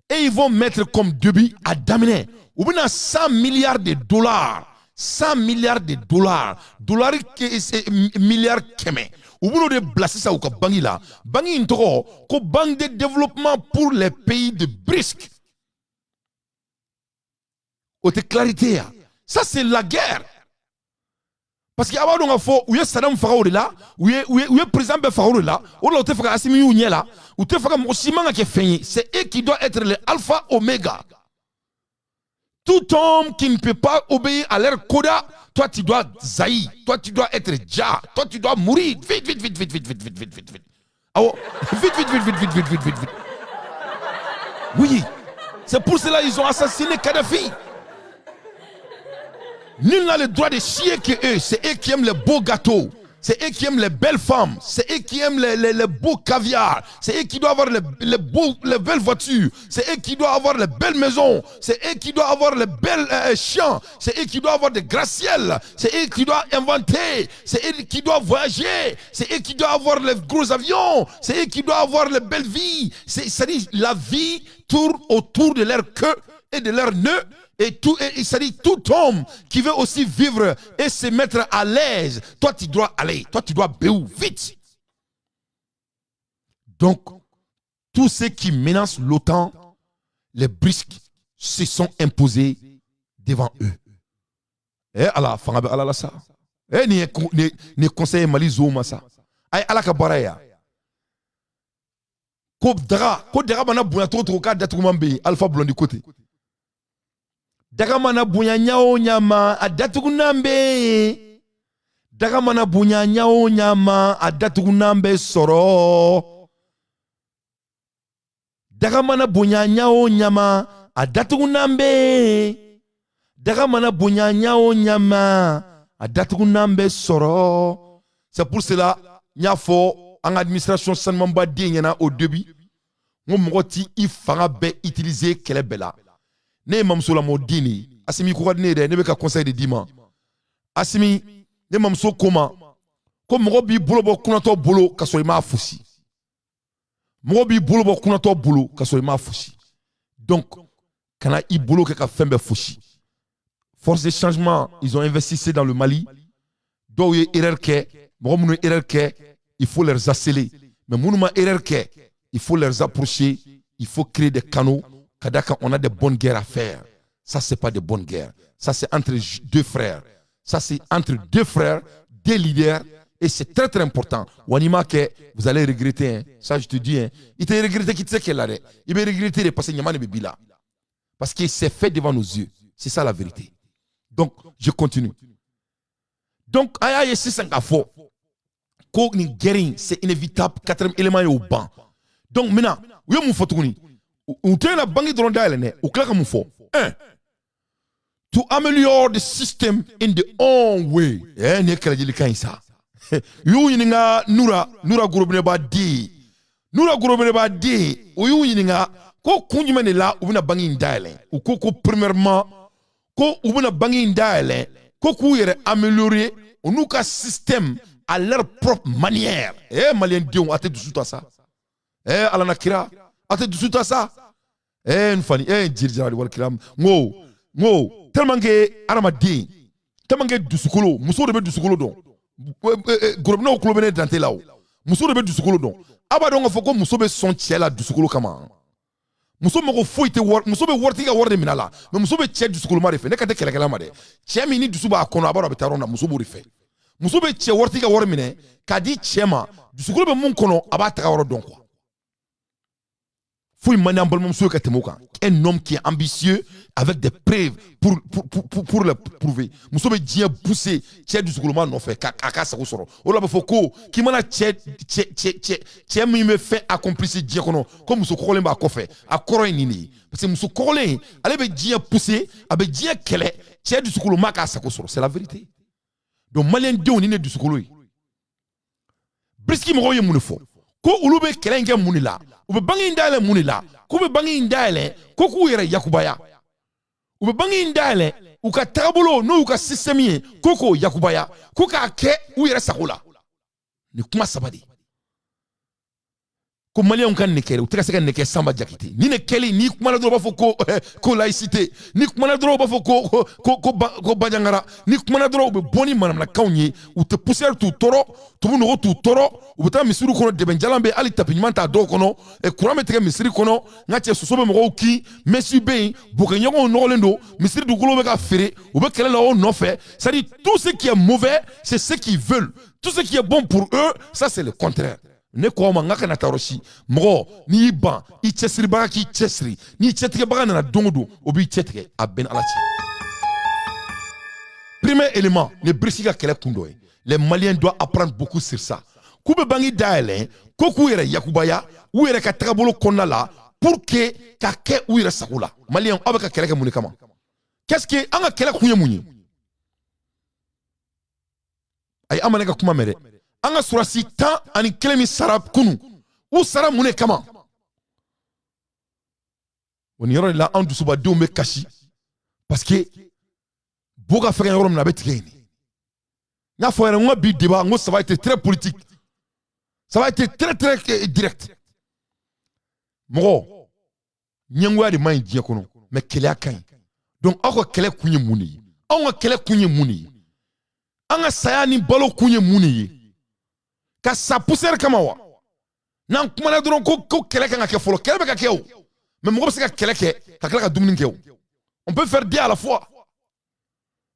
et ils vont mettre comme débit à Daminé ou bien 100 milliards de dollars. 100 milliards de dollars. Dollars milliards keme. Ou bien de placer ça au bangi là. Bangi intro, ko banque de développement pour les pays de Brisk. Ote clarité. Ça c'est la guerre. Parce qu'il y a un faux, où il y a Saddam Farao là, où il y a président Farao là, où il y a Assimi Younia là, où il y a Mosimanga qui est fini. C'est eux qui doivent être les alpha oméga. Tout homme qui ne peut pas obéir à leur coda, toi tu dois zaïr, toi tu dois être dja, toi tu dois mourir. Vite, vite, vite, vite, vite, vite, vite, vite, vite, vite. Oh, vite, vite, vite, vite, vite, vite, vite, vite, vite. Oui, c'est pour cela qu'ils ont assassiné Kadhafi. Nul n'a le droit de chier que eux. C'est eux qui aiment les beaux gâteaux. C'est eux qui aiment les belles femmes. C'est eux qui aiment les beaux caviars. C'est eux qui doivent avoir les belles voitures. C'est eux qui doivent avoir les belles maisons. C'est eux qui doivent avoir les belles chiens. C'est eux qui doivent avoir des gratte-ciels. C'est eux qui doivent inventer. C'est eux qui doivent voyager. C'est eux qui doivent avoir les gros avions. C'est eux qui doivent avoir les belles vies. C'est-à-dire la vie tourne autour de leur queue et de leur nœud. Et c'est-à-dire tout homme qui veut aussi vivre et se mettre à l'aise, toi tu dois aller, toi tu dois béou vite. Donc, tous ceux qui menacent l'OTAN, les Brisk se sont imposés devant eux. Eh Allah, fangabe Allah ça. Eh ni conseiller Mali Zouma ça. Ay Allah ka baraya. Ko dara bana buya to ka datumambe Alpha Blondy côté. Dagamana bunya nyao nyama adatugunambe. Dagamana bunya nyao nyama adatugunambe soro. Dagamana bunya nyao nyama adatugunambe. Dagamana bunya nyao nyama adatugunambe soro. C'est pour cela nya fo en administration sanmamba dinyana au début. Mon moti ifanga be utiliser kele bela. Ne mamso la modini asimi ko ne de ne be ka conseil de dima asimi ne mamso koma ko mo bi bolo bo kunato bolo ka so ma fusi mo bi bolo bo kunato bolo ka so ma fusi donc kana i bolo ka fembe fusi force de changement ils ont investi dans le Mali do ye erreur ke mo munu erreur ke il faut les harceler mais munu ma erreur ke il faut les approcher il faut créer des canaux. Kadaka, on a des bonnes guerres à faire. Ça, c'est pas de bonnes guerres. Ça, c'est entre deux frères. Ça, c'est entre deux frères, des leaders. Et c'est très, très important. Wanima, vous allez regretter. Hein. Ça, je te dis. Hein. Il t'a regretté qu'il te sait qu'elle a. Il va regretter de passer Nyamane Bibila. Parce qu'il s'est fait devant nos yeux. C'est ça la vérité. Donc, je continue. Donc, Aya c'est 5 afo. C'est inévitable. 4e élément est au banc. Donc, maintenant, où est mon photouni? Ou tu la banque de l'Ondale, ou claque mon faux. To ameliorate the system in the own way. Ne kala jili kan sa. Yu yininga nura gurubne ba di. Nura gurubne ba di. O yu yininga ko kunjumene la ubina bangi ndale. Ou ko premièrement ko ubina bangi ndale. Ko ku yere améliorer onuka système à leur propre manière. Malien dion ate dusu ta ça. Alana kira ate dusu ta ça. Nfani jirjara wal kiram. Ngo tellement que aramadi tellement que dusukolo muso de be dusukolo don gorobna ko bene dante lawo muso de be dusukolo don abado nga foko muso be son tiela dusukolo kama muso moko foite wor muso be worti ga worde minala mais muso be tie dusukolo ma refe ne kate kele kala ma de tie mi ni dusuba kono abado be taronda muso bo refe muso be tie worti ga wor mine kadi tiema dusukolo be mun kono abata ga wor don quoi. Faut un homme qui est ambitieux avec des preuves pour le prouver. Nous sommes bien poussés. Tiens du soulèvement non fait. Kaka ça ressort. On l'a fait quoi? Qui m'a tiens me fait accomplir ce dia qu'on comme nous sommes collés à coffre à coroinini. Parce que nous sommes collés. Allez bien poussé. Avec bien qu'elle est tiens du soulèvement à ça ressort. C'est la vérité. Donc malien de on est du sukolo. Briski mo ye mun fo. Ko ulube kelenge munila. Ube bangi ndale munila. Ko be bangi ndale ko ku yere yakubaya. Ube bangi ndale uka tabulo no uka systemie koko yakubaya. Ko ka ke u yere sakola. Ni kuma sabadi. Ko malien kan nekere u teka seka neke samba jakiti. Ni nekeli ni kuma la droba fo ko laïcité. Ni kuma la droba fo ko bajangara. Ni kuma la droba ube boni manam na kaunye u te pousser tu toro, tu no tu toro, u beta misuru kono de benjalambe ali tapinimanta do kono e kurame teke misiri kono ngache sosobe mo ki mesu be bokenyo no lendo misiri du kolo be ka fere u be kele la o no fait. Ça dit tout ce qui est mauvais, c'est ce qu'ils veulent. Tout ce qui est bon pour eux, ça c'est le contraire. Ne ko ma ngaka na taroshi mo ni ban I chesri ba ki chesri ni chetre ba na dongo obi chetre a ben alati. Premier élément, les Brisiga kele kundo. Les Maliens doivent apprendre beaucoup sur ça. Kube bangi daele koku yere yakubaya ou yere ka trabolo konala pour que ka ke ou yere sakula. Maliens abaka kele ke munikama. Qu'est-ce que anga kele kunye muni? Ay amane ka kuma mere. Anga surasi tan ani kelemi sarab kunu ou sarab mune kama on yoro la andu suba do me kashi parce que boga fere yoro na betikeni nya fo yere ngo bi débat ngo ça va être très politique, ça va être très direct mo nyangwa de man die kono me kele akan donc ako kele kunye muni onga kele kunye muni anga sayani balo kunye muni ka sa pousser kama wa nan kuma na dron ko kele kan ka folo kele be ka keo mais mo se ka kele ke ka kele ka dumuni keo on peut faire deux à la fois.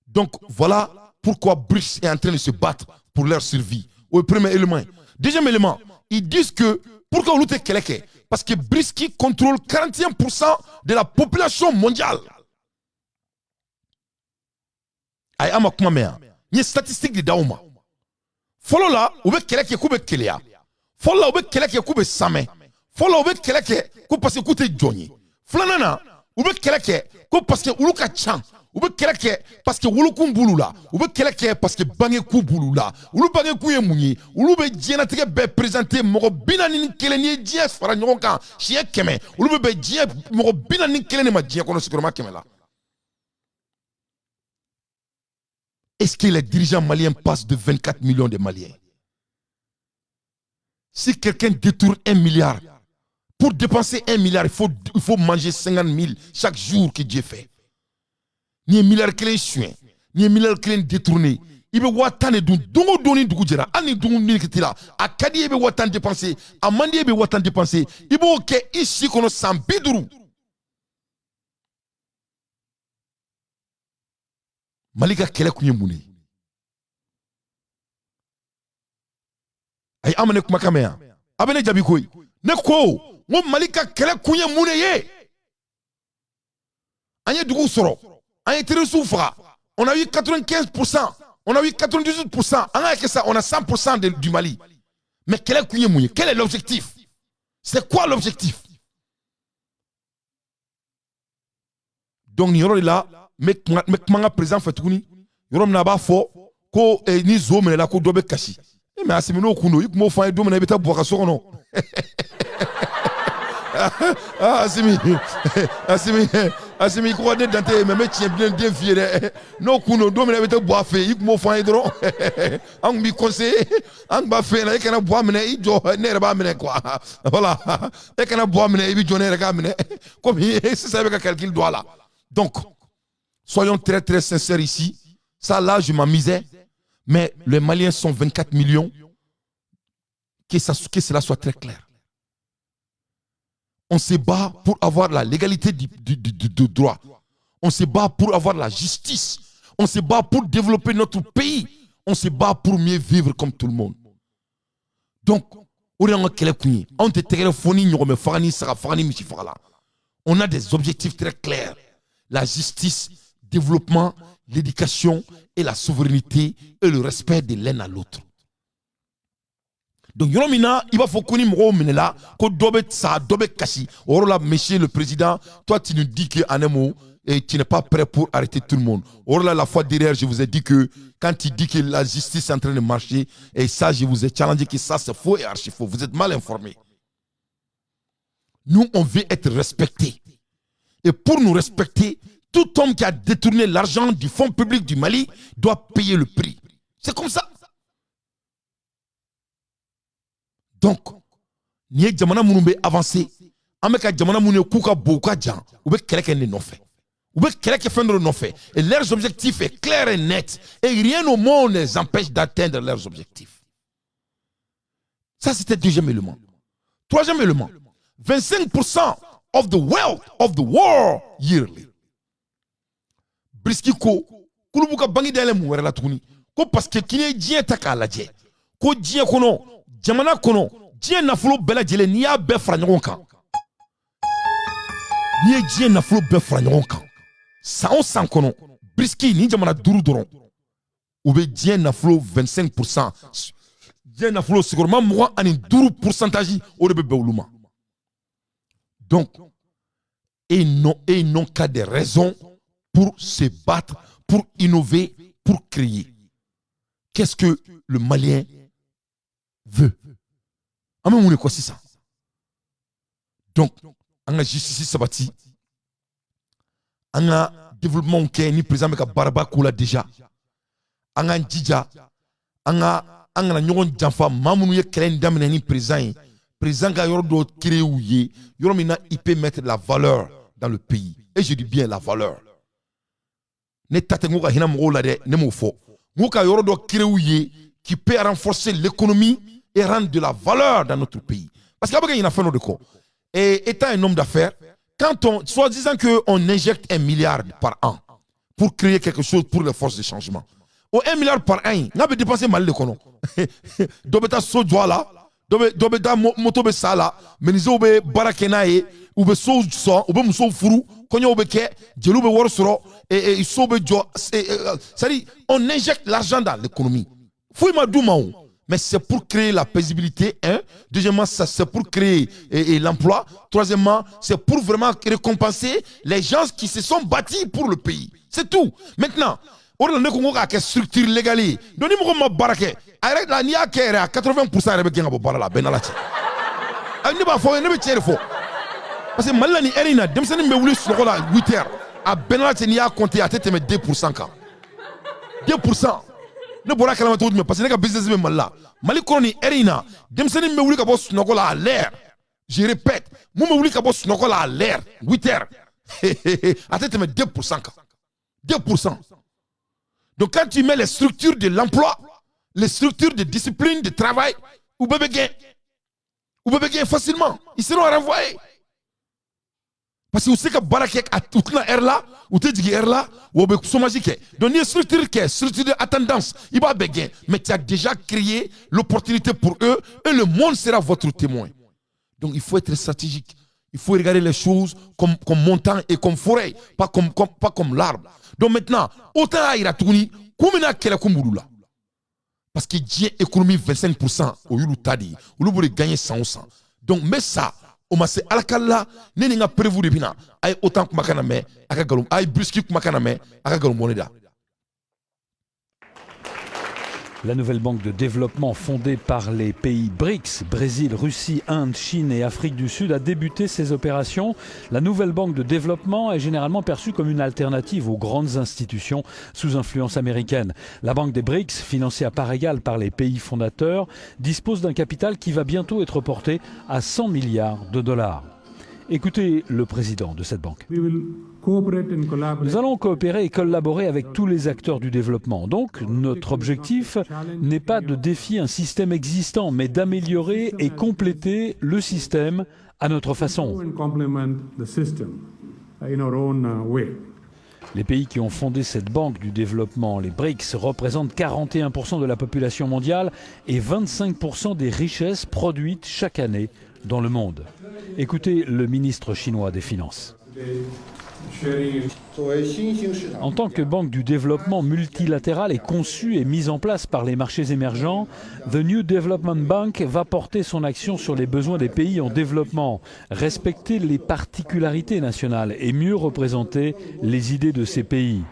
Donc voilà pourquoi Brice est en train de se battre pour leur survie. Au premier élément. Deuxième élément, ils disent que pourquoi on lutte kele ke parce que Brice qui contrôle 41% de la population mondiale. Ay ama kuma mea ni statistique de dauma. Follow là, ou be keleke kube kelea. Follow là, ou be keleke kube same. Follow là, ou be keleke kube parce que kute jonyi. Flanana, ou be keleke kube parce que uluka chan. Ou be keleke parce que ulukum bulula. Ou be keleke parce que bange ku bulula. Ulu bange ku ye munyi. Ulu be djena teke be présenter moro bina ni kele ni djia fara nyon kan. Chie keme. Ulu be djia moro bina ni kele ni ma djia kono sikroma keme la. Est-ce que les dirigeants maliens passent de 24 millions de Maliens? Si quelqu'un détourne 1 milliard, pour dépenser 1 milliard, il faut manger 50 000 chaque jour que Dieu fait. Ni 1 milliard qui est chouin, ni 1 milliard qui est détourné. Il veut watane dongo doni dugujera, ani dongo ni kitila. A kadi il veut watane dépenser, a mandi il veut watane dépenser. Il veut que ici qu'on a 100 bidrou. Malika kele kunye mune. Ay amane kuma kamea. Abene jabi koi. Ne ko, mo malika kele kunye mune ye. Anye dugu soro. Anye tere soufra. On a eu 95%. On a eu 98%. Anga que ça, on a 100% du Mali. Mais kele kunye mune. Quel est l'objectif? C'est quoi l'objectif? Donc il y aura là. Mek manga présent fatukuni yorom na ba fo ko ni zo mena la ko dobe kashi mais asimino kuno yik mo fa do mena beta boka sokono asimi ko de dante mais tient bien fier no kuno do mena beta boa fe yik mo fa dro ang bi conseiller ang ba fe na kana boa mena i jo ne ba mena quoi voilà e kana boa mena i bi jo ne ga mena comme c'est ça avec un calcul doit là. Donc soyons très sincères ici. Ça là, je m'amusais. Mais les Maliens sont 24 millions. Que cela soit très clair. On se bat pour avoir la légalité du droit. On se bat pour avoir la justice. On se bat pour développer notre pays. On se bat pour mieux vivre comme tout le monde. Donc, on a des objectifs très clairs. La justice, développement, l'éducation et la souveraineté et le respect de l'un à l'autre. Donc yoromina il va faut koni mro menela ko dobe sa dobe kashi. Or là monsieur le président, toi tu nous dis que en un mot et tu n'es pas prêt pour arrêter tout le monde. Or là la fois derrière je vous ai dit que quand tu dis que la justice est en train de marcher et ça je vous ai challengé que ça c'est faux et archi faux. Vous êtes mal informés. Nous on veut être respectés. Et pour nous respecter, tout homme qui a détourné l'argent du fonds public du Mali doit payer le prix. C'est comme ça. Donc, ni jamana munumbe avancé, ameka jamana munye kuka boka jan, oube keleke ne non fait. Oube keleke fendre non fait. Et leurs objectifs est clair et net. Et rien au monde ne les empêche d'atteindre leurs objectifs. Ça, c'était le deuxième élément. Troisième élément, 25% of the wealth of the world yearly. Briski ko, kulubuka bangi dele mu wera la tuni. Ko parce que kine djien taka la dje. Ko djien kono, jamana kono, djien nafolo bela djele niya be franyon kan. Niye djien nafolo be franyon kan. San kono, briski ni jamana duru doron. Oube djien nafolo 25%. Djien nafolo sigurman mouan ani duru pourcentage ou de beuluma. Donc, et non qu'à des raisons pour se battre, pour innover, pour créer. Qu'est-ce que le Malien veut? On quoi c'est ça? Donc, on a justice sabati, on a développement qui est présent avec Baraba Koula déjà, on a Djidja, on a Nyon Djanfa, Mamounouye Kren Damene présent. Président Gayordo créé ou yé, yoromina il peut mettre la valeur dans le pays. Et je dis bien la valeur. Ne tatengoka hina mwola de ne mofo. Ngoka yordo créé ou yé qui peut renforcer l'économie et rendre de la valeur dans notre pays. Parce qu'il y a un fait de quoi. Et étant un homme d'affaires, quand on, soit disant qu'on injecte 1 milliard par an pour créer quelque chose pour les forces de changement. Au 1 milliard par an, on a dépensé mal de kono. Dobeta sojwa là. Dobe da moto be sala menizo be barakenaye ou be so ou be muso furu konyo be ke jelu be wor soro et so be jo ça dit on injecte l'argent dans l'économie fouille ma doumao mais c'est pour créer la paisibilité deuxièmement ça c'est pour créer l'emploi, troisièmement c'est pour vraiment récompenser les gens qui se sont bâtis pour le pays, c'est tout. Maintenant on a une structure légale. Donc, nous avons une barake. Arrête la nia qui est à 80% de gens qui la benalati. Il n'y a pas de faux. Parce que malani erina, dem sani me wuli sur la 8h. À benalati nia compté à tête 2%. 2%. Ne bora kalama tout parce que les business me malla. Mali koloni erina, dem sani me wuli ka boss nokola à l'air. Je répète, moi me wuli ka boss nokola à l'air 8h. À tête 2%. 2%. Donc quand tu mets les structures de l'emploi, les structures de discipline, de travail, ou bébé gain facilement, ils seront renvoyés. Parce que vous savez que Barakek a toute la air là, ou tu dis air là, ou bien somagique. Donc il y a une structure qui est structure d'attendance, il va bégain, mais tu as déjà créé l'opportunité pour eux et le monde sera votre témoin. Donc il faut être stratégique. Il faut regarder les choses comme montagne et comme forêt, pas comme l'arbre. Donc maintenant, autant à Iratouni, comme na kela kumburula. Parce que j'ai économie 25% au yulu tadi, ou le voulez gagner 100%. Donc mais ça, on m'a dit alakala, n'enga prévu de bina, ay autant que makaname, akagalum, ay briski que makaname, akagalum moneda. La nouvelle banque de développement fondée par les pays BRICS, Brésil, Russie, Inde, Chine et Afrique du Sud, a débuté ses opérations. La nouvelle banque de développement est généralement perçue comme une alternative aux grandes institutions sous influence américaine. La banque des BRICS, financée à part égale par les pays fondateurs, dispose d'un capital qui va bientôt être porté à 100 milliards de dollars. Écoutez le président de cette banque. Nous allons coopérer et collaborer avec tous les acteurs du développement. Donc, notre objectif n'est pas de défier un système existant, mais d'améliorer et compléter le système à notre façon. Les pays qui ont fondé cette banque du développement, les BRICS, représentent 41% de la population mondiale et 25% des richesses produites chaque année dans le monde. Écoutez le ministre chinois des Finances. En tant que banque du développement multilatérale et conçue et mise en place par les marchés émergents, The New Development Bank va porter son action sur les besoins des pays en développement, respecter les particularités nationales et mieux représenter les idées de ces pays.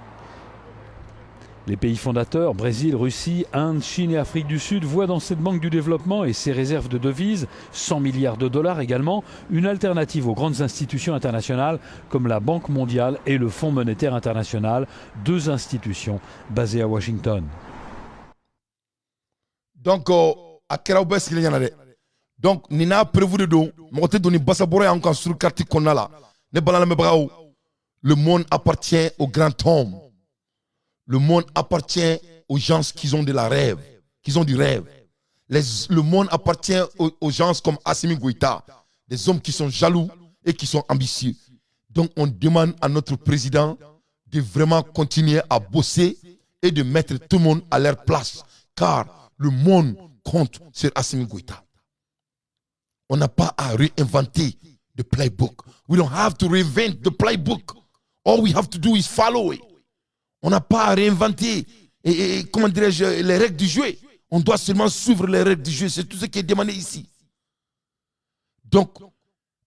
Les pays fondateurs, Brésil, Russie, Inde, Chine et Afrique du Sud, voient dans cette banque du développement et ses réserves de devises, 100 milliards de dollars également, une alternative aux grandes institutions internationales comme la Banque mondiale et le Fonds monétaire international, deux institutions basées à Washington. Donc, à Keraubes, il y en a. Donc, Nina prévu de dos, monter donner Bassabore encore sur le quartier qu'on a là. Le monde appartient au grand homme. Le monde appartient aux gens qui ont de la rêve, qui ont du rêve. Le monde appartient aux gens comme Assimi Goïta, des hommes qui sont jaloux et qui sont ambitieux. Donc on demande à notre président de vraiment continuer à bosser et de mettre tout le monde à leur place. Car le monde compte sur Assimi Goïta. On n'a pas à réinventer the playbook. We don't have to reinvent the playbook. All we have to do is follow it. On n'a pas à réinventer comment dirais-je, les règles du jeu. On doit seulement suivre les règles du jeu. C'est tout ce qui est demandé ici. Donc,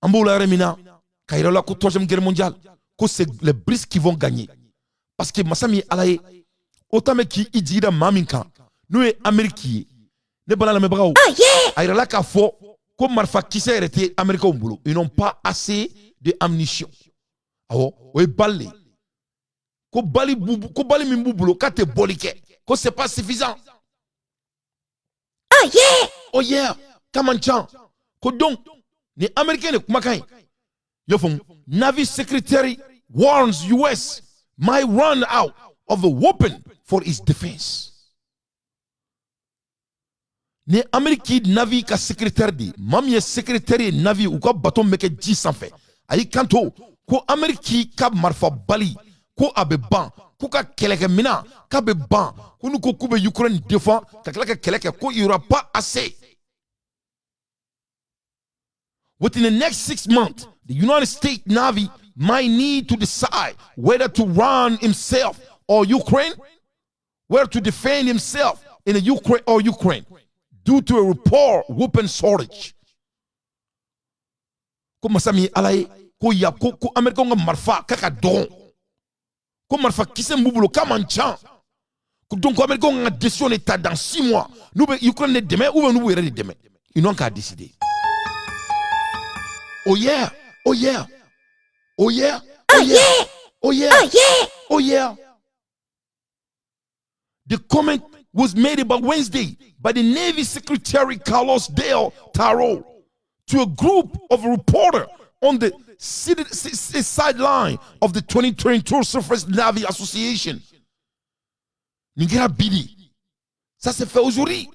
en Boula Remina, quand il y a la 3e guerre mondiale, c'est les Brics qui vont gagner. Parce que Massami Alaye, autant qui dit dans Maminka, nous sommes Américains. Nous sommes Américains. Il y a la Kafo, comme Marfa qui s'est arrêté Américain au boulot. Ils n'ont pas assez d'ammunition. Alors, on est balé. Ko bali mimbubulo kate bolike ko c'est pas suffisant. Oh yeah Kamanchan ko donc les Américains ne kumakai yo fon Navy Secretary warns US might run out of a weapon for its defense. Les Américains Navy ka secrétaire di mamie secrétaire Navy ou ko bateau meke 10 sans fait ayi kanto ko Américain ka marfa bali ko abe ban ko ka keleke mina ka be ban ko nu ko kube Ukraine défend ka keleke ko il y aura pas assez. Within the next 6 months the United States Navy might need to decide whether to run himself or Ukraine, where to defend himself in the Ukraine or Ukraine due to a report weapon shortage. Ko masami alaye ko ya ko America nga marfa kaka don. Comme Marfa qui s'est mouboulé comme un chant. Donc, Américain a décidé en état dans 6 mois. Nous, Ukraine demain ou nous, demain. Ils n'ont qu'à décider. Oh yeah, oh yeah, oh yeah, oh yeah, oh yeah, oh yeah. The comment was made about Wednesday by the Navy Secretary Carlos Del Taro to a group of reporters on the sideline of the 2022 Surface Navy Association. Ningera Bidi. Ça s'est fait aujourd'hui.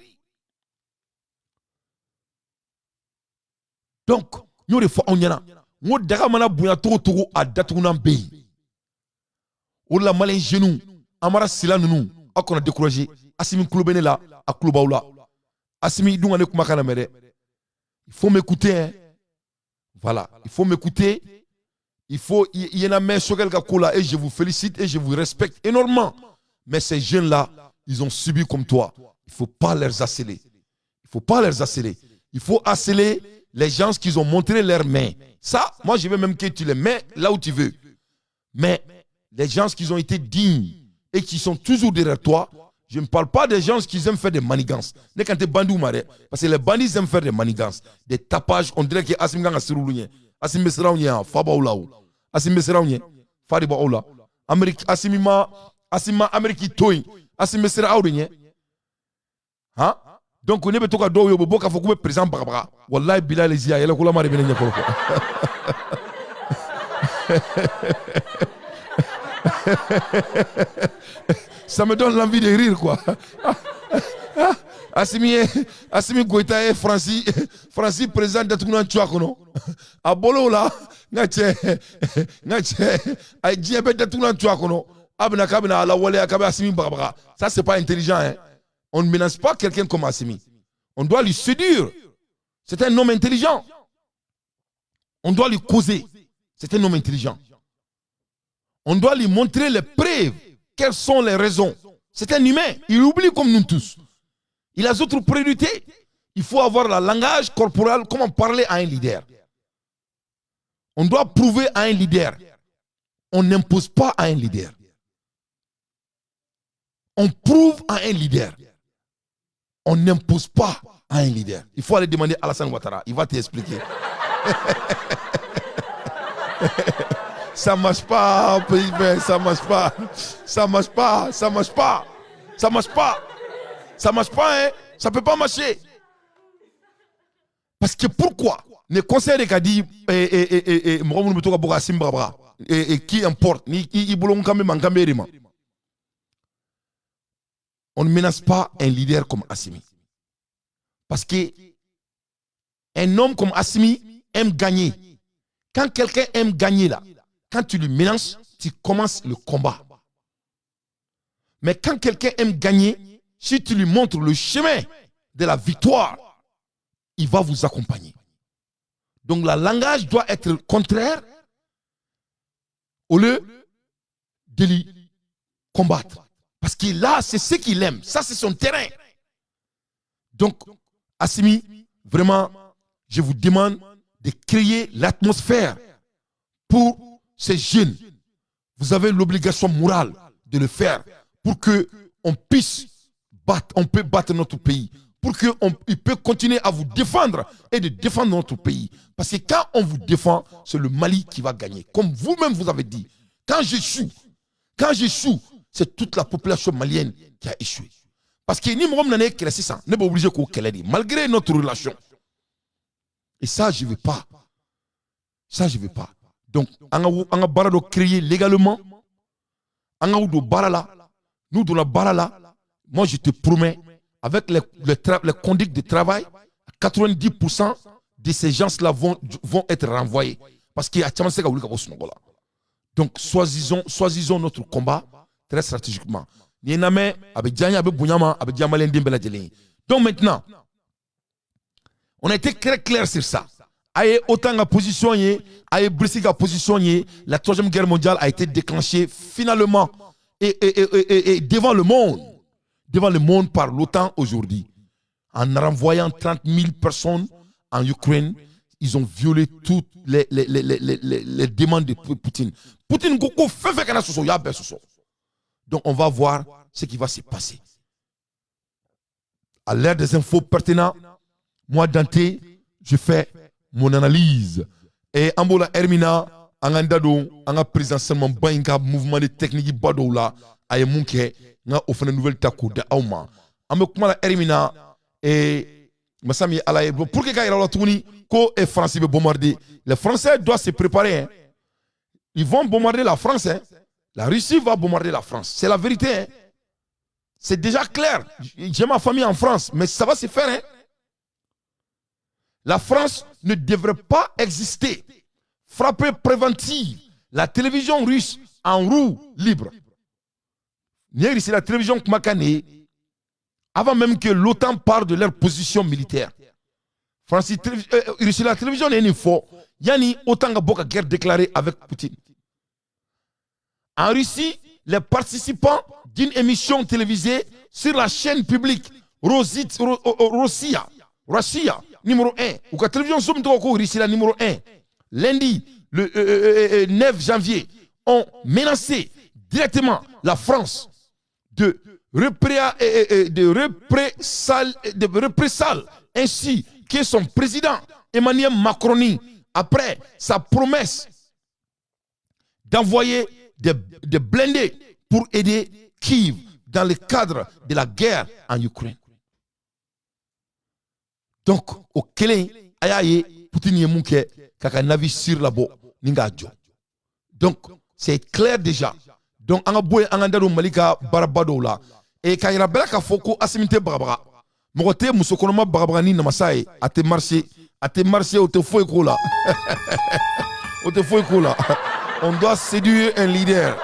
Donc, nous les fois on y a. Nous d'agamana bouya toro à datunan pays. Ou la malin genou. Amara sila nous. Akona découragé. Assimi Kloubene là. A Kloubaoula. Assimi Douane Kumakana Mere. Il faut m'écouter. Hein. Voilà, il faut m'écouter. Il y en a même sur quelqu'un là et je vous félicite et je vous respecte énormément. Mais ces jeunes-là, ils ont subi comme toi. Il ne faut pas les acceler. Il ne faut pas les acceler. Il faut acceler les gens qui ont montré leurs mains. Ça, moi, je veux même que tu les mets là où tu veux. Mais les gens qui ont été dignes et qui sont toujours derrière toi, je ne parle pas des gens qui aiment faire des manigances. Parce que les bandits aiment faire des manigances. Des tapages, on dirait que Asim Gang a siroulouné. Asim Mesraounia, Fabaoulaou. Asim Mesraounia, Faribaoula. Asima Amérique Toy. Asim Mesraounia. Hein? Donc, on est tout à dos, il faut que vous présent Barbara. Wallahi, Bilal les y'a, il y a le couleur marine. Ça me donne l'envie de rire, quoi. Assimi Goïta et Francis président de tout le monde. À Bolo là, ça c'est pas intelligent. Hein? On ne menace pas quelqu'un comme Assimi. On doit lui séduire. C'est un homme intelligent. On doit lui causer. C'est un homme intelligent. On doit lui montrer les preuves. Quelles sont les raisons? C'est un humain. Il oublie comme nous tous. Il a d'autres priorités. Il faut avoir le langage corporel, comment parler à un leader. On doit prouver à un leader. On n'impose pas à un leader. On prouve à un leader. On n'impose pas à un leader. Il faut aller demander à Alassane Ouattara. Il va t'expliquer. Ça ne marche pas, PIB, ça ne marche pas. Ça ne marche pas, ça ne marche pas. Ça ne marche pas. Ça ne marche pas, hein. Ça ne peut pas marcher. Parce que pourquoi? Le conseil de Kadi et qui importe, on ne menace pas un leader comme Assimi. Parce que un homme comme Assimi aime gagner. Quand quelqu'un aime gagner là, quand tu lui menaces, tu commences le combat. Mais quand quelqu'un aime gagner, si tu lui montres le chemin de la victoire, il va vous accompagner. Donc le langage doit être contraire au lieu de lui combattre. Parce que là, c'est ce qu'il aime. Ça, c'est son terrain. Donc, Assimi, vraiment, je vous demande de créer l'atmosphère pour ces jeunes. Vous avez l'obligation morale de le faire pour qu'on puisse battre notre pays. Pour qu'il peut continuer à vous défendre et de défendre notre pays. Parce que quand on vous défend, c'est le Mali qui va gagner. Comme vous-même vous avez dit, quand j'échoue, c'est toute la population malienne qui a échoué. Parce que ni moi, n'est pas obligé qu'on qu'elle malgré notre relation. Et ça, je ne veux pas. Ça, je ne veux pas. Donc, on a barado créé légalement. On a barala. Nous, dans la barala, moi, je te promets, avec les conduites de travail, 90% de ces gens-là vont être renvoyés. Parce qu'il y a donc, choisissons notre combat très stratégiquement. Donc maintenant, on a été très clair sur ça. Autant de position, position, la Troisième Guerre mondiale a été déclenchée finalement et devant le monde par l'OTAN aujourd'hui. En renvoyant 30 000 personnes en Ukraine, ils ont violé toutes les demandes de Poutine. Poutine, donc on va voir ce qui va se passer. À l'ère des infos pertinentes, moi Dante, je fais mon analyse. Et Ambola Hermina, Angandado, Anga président seulement Bainka, mouvement de technique Badoula, Ayemunke, Nga offre une nouvelle takou de Auma. Amokuma Hermina, et Massami Alaye, pour que Gaïra la tourni, ko et Français veut bombarder. Les Français doivent se préparer. Hein. Ils vont bombarder la France. Hein. La Russie va bombarder la France. C'est la vérité. Hein. C'est déjà clair. J'ai ma famille en France, mais ça va se faire. Hein. La France ne devrait pas exister. Frappée préventive. La télévision russe en roue libre. C'est la télévision Kmakane. Avant même que l'OTAN parle de leur position militaire. La télévision est une fois. Yani autant de guerre déclarée avec Poutine. En Russie, les participants d'une émission télévisée sur la chaîne publique Russia, numéro 1, ou la télévision Russie, la numéro 1, lundi, le 9 janvier, ont menacé directement la France de représailles ainsi que son président Emmanuel Macron après sa promesse d'envoyer des blindés pour aider Kiev dans le cadre de la guerre en Ukraine. Donc, au Kélé, Ayaye, Poutine Yemouke, Kaka Navi sur la bo, Ningadjo. Donc, c'est clair déjà. Donc, Angaboué, Angandaro Malika, Barabado là. Et quand il y a Belaka Foko, Asimite Barabara. Mokote, Moussokonoma Barabrani Namasae, à te marcher, au te fouet là. Au te fouet là. On doit séduire un leader.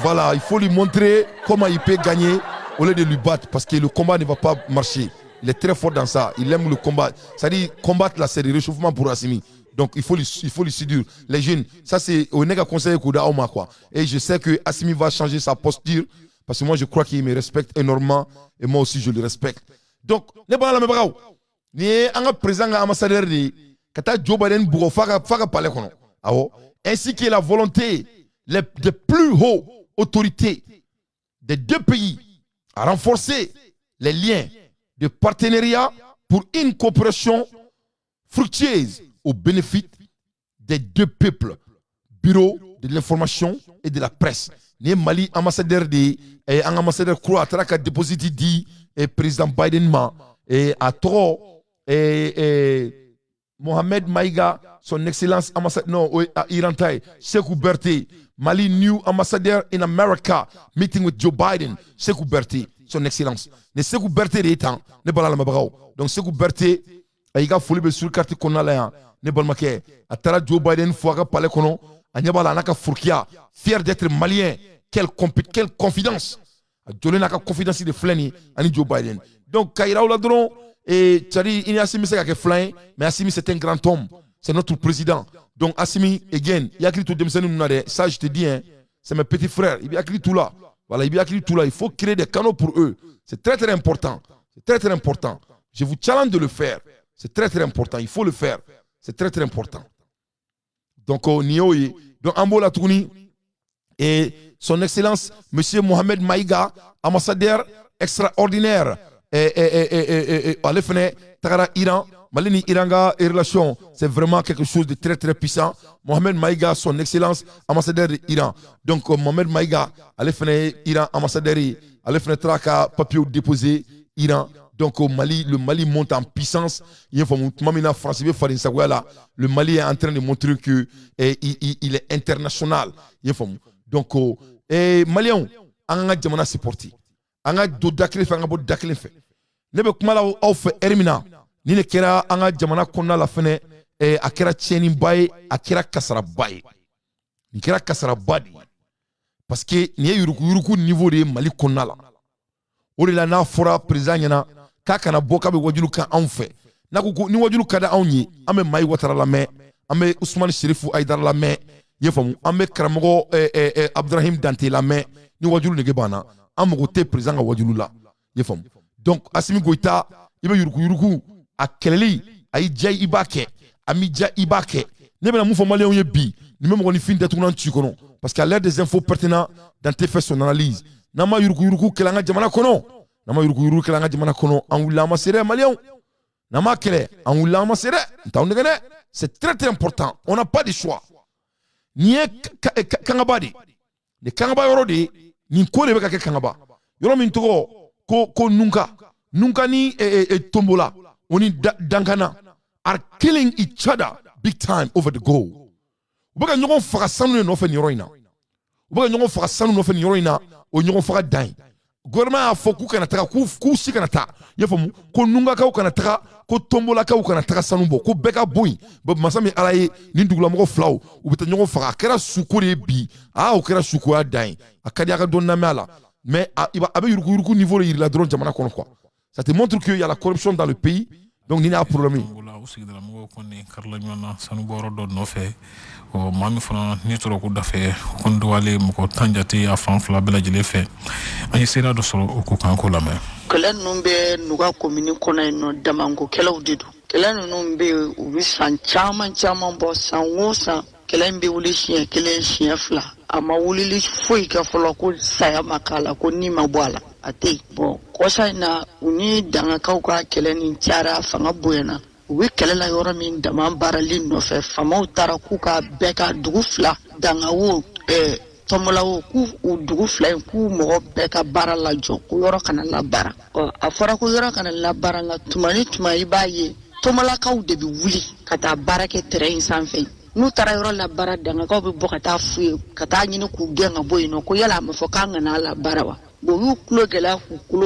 Voilà, il faut lui montrer comment il peut gagner au lieu de lui battre parce que le combat ne va pas marcher. Il est très fort dans ça. Il aime le combat. C'est-à-dire, combattre là, c'est le réchauffement pour Assimi. Donc il faut le séduire. Les jeunes, ça c'est au nègre conseil Kouda Oma quoi. Et je sais que Assimi va changer sa posture parce que moi je crois qu'il me respecte énormément et moi aussi je le respecte. Donc ne pas la même bravo. Ni un président ambassadeur de Kata Joe Biden pour faire parler kono. Ainsi que la volonté des plus hautes autorités des deux pays à renforcer les liens de partenariat pour une coopération fructueuse au bénéfice des deux peuples. Bureau de l'information et de la presse. Ni Mali ambassadeur un ambassadeur croate qui a déposé dit président Biden et à trop Mohamed Maïga, son excellence ambassadeur à Iran, Sekou Berté, Mali new ambassador in America, meeting with Joe Biden, Sekou Berté, son excellence. Ne Sekou Berté de temps, ne balala mabrao. Donc Sekou Berté, il a foulé sur le quartier qu'on a là, ne balmaké. Atara Joe Biden foaga palais kono, anyabala naka fourkia, fier d'être malien. Quelle confidence. Jolé naka confidence de Fleni, ani Joe Biden. Donc Kaira Oladron. Et Tchadi, il y a Assimi qui flying, mais Assimi c'est un grand homme, c'est notre président. Donc Assimi, again, il y a écrit tout de même, ça je te dis, hein, c'est mes petits frères, il y a écrit tout là. Voilà, il y a écrit tout là, il faut créer des canaux pour eux. C'est très très important, c'est très très important. Je vous challenge de le faire, c'est très très important, il faut le faire, c'est très très important. Donc, Nioye, donc Ambola Touni et son excellence, monsieur Mohamed Maïga, ambassadeur extraordinaire. Iran, Malini Iranga et relation, c'est vraiment quelque chose de très très puissant. Mohamed Maïga, son excellence, ambassadeur d'Iran. Donc Mohamed Maïga, Iran, ambassadeur, Traka, papier déposé, Iran. Donc au Mali, le Mali monte en puissance. Le Mali est en train de montrer qu'il est international. Donc, Maliens, on a déjà supporté. Anga do dakle fe anga bo dakle fe ne be kuma la aw fe ermina ni ne kera anga jamana konna la fene akera cheni baye akera kasara baye ni kera kasara badi parce que ni yuruku niveau de Mali konna la o de la na fora président yana ka kana boka be wajulu kan an fe na ko ni wajulu kada an yi ame mai watara la me ame Ousmane Chérifou Aïdara la me yefamu ame Karamogo Abdrahim Dante la me ni wajulu ne gebana amogote président wajulu la yefam donc Assimi Goïta ibe yuruku a keleli ay jay ibake ami jay ibake ne bena mu fo malien ye bi ni même ni fin d'être nan tikono parce qu'à l'aide des infos pertinentes dans tes fait son analyse nama yuruku kelanga jamana kono nama yuruku kelanga jamana kono an wulama sere malien nama kele an wulama sere taw ngene c'est très très important on n'a pas de choix ni kangabadi de kangaba yorodi ni kone beka ke kangaba yoro min togo ko nunka ni tombola oni dankana are killing each other big time over the goal ubaka nyogon faga sanu no fe ni roina ubaka nyogon faga sanu no fe ni roina o nyogon faga dai gouvernement a fo ku kana taka ku si kana ta yefamu ko nunga ka kana taka ko tombola ka kana taka sanu bo ko beka boy bo masami alaye ni dugula mo flaw ubita nyogon faga kera sukuri bi o kera suku a dai akadi aka don na mala mais abe yuruku niveau de la drone jamana kono quoi ça te montre qu'il y a la corruption dans le pays donc ni na problème o mami fana ni toro ko dafe ko ndwale mo ko tanjati a fanfla bela jele fe ani sera do soro ko kan ko lame kala numbe nuga komini kona no damango kala udidu kala numbe ubi san chama bo san wosa kala mbe wuli shia kala shia fla ama wuli li foi ka folo ko saya makala ko ni mabwala ate bon ko sa na uni danga ka ko kala ni tiara fanga boyana wi kala la yoro min dama barali no fe fama utara ku ka beka dugu fla danga wo tomola wo ku dugu fla ku mo beka barala jo ku yoro kana la bara afara ku yoro kana la bara nga tumani baye tomola ka u de bi wuli kata barake terrain sanfe nu tara yoro la bara danga ko bi bokata fu kata nyini ku genga boyino ko yala mafo kanga na la barawa bo yu kulo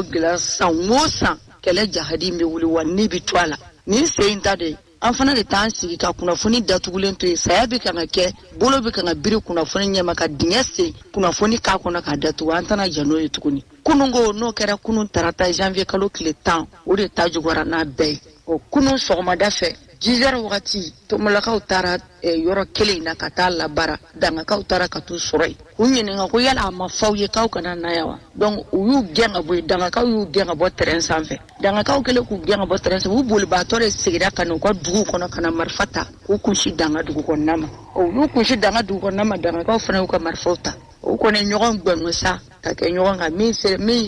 gela sanwosa kele jahadi me wuli wanni bi twala ni seinta de an fana de tan sigi ka kunafoni datugulen to saya bi kana ke bolo bi kana biri kunafoni nyama ka dingese kunafoni ka kona ka datu an tana jano yitukuni kunungo no kera kunun tarata janvier kalo kile tan o de tajugora na bay o kunun sogoma dafe 10h wagati tomolakaw taara yɔrɔ kelen na ka taa labara dangakaw taara ka t'u sɔrɔ yen u ɲininka ko yala a ma f'aw ye k'aw kana na yan wa donc u y'u gɛn ka bɔ yen dangakaw y'u gɛn ka bɔ terrain sanfɛ dangakaw kɛlen k'u gɛn ka bɔ terrain sanfɛ u bolibaatɔ de segira ka n'u ka dugu kɔnɔ ka na marifa ta k'u kunsi danga dugu kɔnɔna ma u y'u kunsi danga dugu kɔnɔna ma dangakaw fana y'u ka marifaw ta u kɔni ɲɔgɔn gbɛngo sa ka kɛ ɲɔgɔn kan min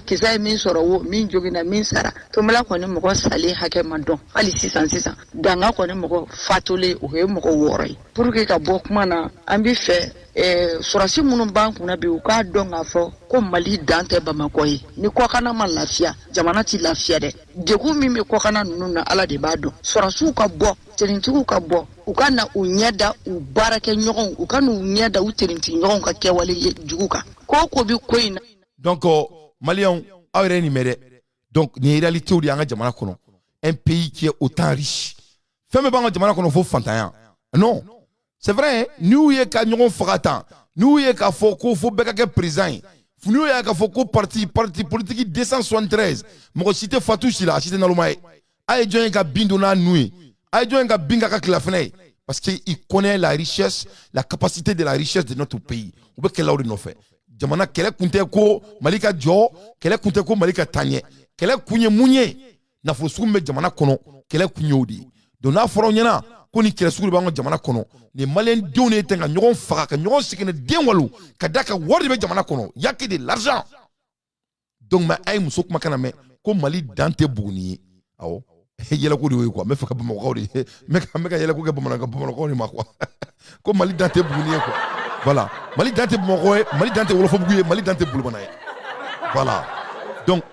kisɛ ye min sɔrɔ wo min joginna min sara tomala kɔni mɔgɔ salen hakɛ ma dɔn hali sisan danga kɔni mɔgɔ fatulen o ye mɔgɔ 6 ye pour que ka bɔ kuma na an bi fɛ surasi minnu b'an kunna bi u k'a dɔn k'a fɔ ko Mali dan tɛ Bamakɔ ye ni kɔkana ma lafiya jamana ti lafiya dɛ degun min bɛ kɔkana ninnu na Ala de b'a dɔn surasiw ka bɔ tɛrɛntigiw ka bɔ u ka na u ɲɛ da u baarakɛ ɲɔgɔnw u ka n'u ɲɛ da u tɛrɛntigi ɲɔgɔnw ka kɛwale jugu kan ko bi ko in na. Donc Maliens aw yɛrɛ nin mɛ dɛ donc nin réalité de an ka jamana kɔnɔ un pays qui est autant riche fɛn bɛɛ b'an ka jamana kɔnɔ fo fantanya non c'est vrai n'u ye ka ɲɔgɔn faga tan n'u ye k'a fɔ ko fo bɛɛ ka kɛ président ye n'u ye k'a fɔ ko parti politique 273 mɔgɔ si tɛ fatu si la a si tɛ naloma ye a ye jɔn ye ka bin don n'a nu ye a ye jɔn ye ka bin k'a ka tilafɛnɛ ye parce que il connaît la richesse la capacité de la richesse de notre pays u bɛ kɛlɛlaw de nɔfɛ jamana kɛlɛ kun tɛ ko Mali ka jɔ kɛlɛ kun tɛ ko Mali ka taa ɲɛ kɛlɛ kun ye mun ye nafolo sugu min bɛ jamana kɔnɔ kɛlɛ kun ye o de ye donc n'a fɔra aw ɲɛna ko ni kɛlɛ sugu de b'an ka jamana kɔnɔ ni Maliens denw de ye ten ka ɲɔgɔn faga ka ɲɔgɔn segin den walo ka da ka wari de bɛ jamana kɔnɔ y'a que de l'argent donc mais a ye muso kumakan na mɛn ko Mali dan tɛ Buguni ye awɔ yɛlɛko de y'o ye quoi n bɛ fɛ ka Bamakɔkaw de n bɛ ka yɛlɛko kɛ bamanankaw de ma quoi ko Mali dan tɛ Buguni ye quoi voilà Mali dan tɛ Bamakɔ ye Mali dan tɛ Wolofobugu ye Mali dan tɛ Bolobana ye voilà donc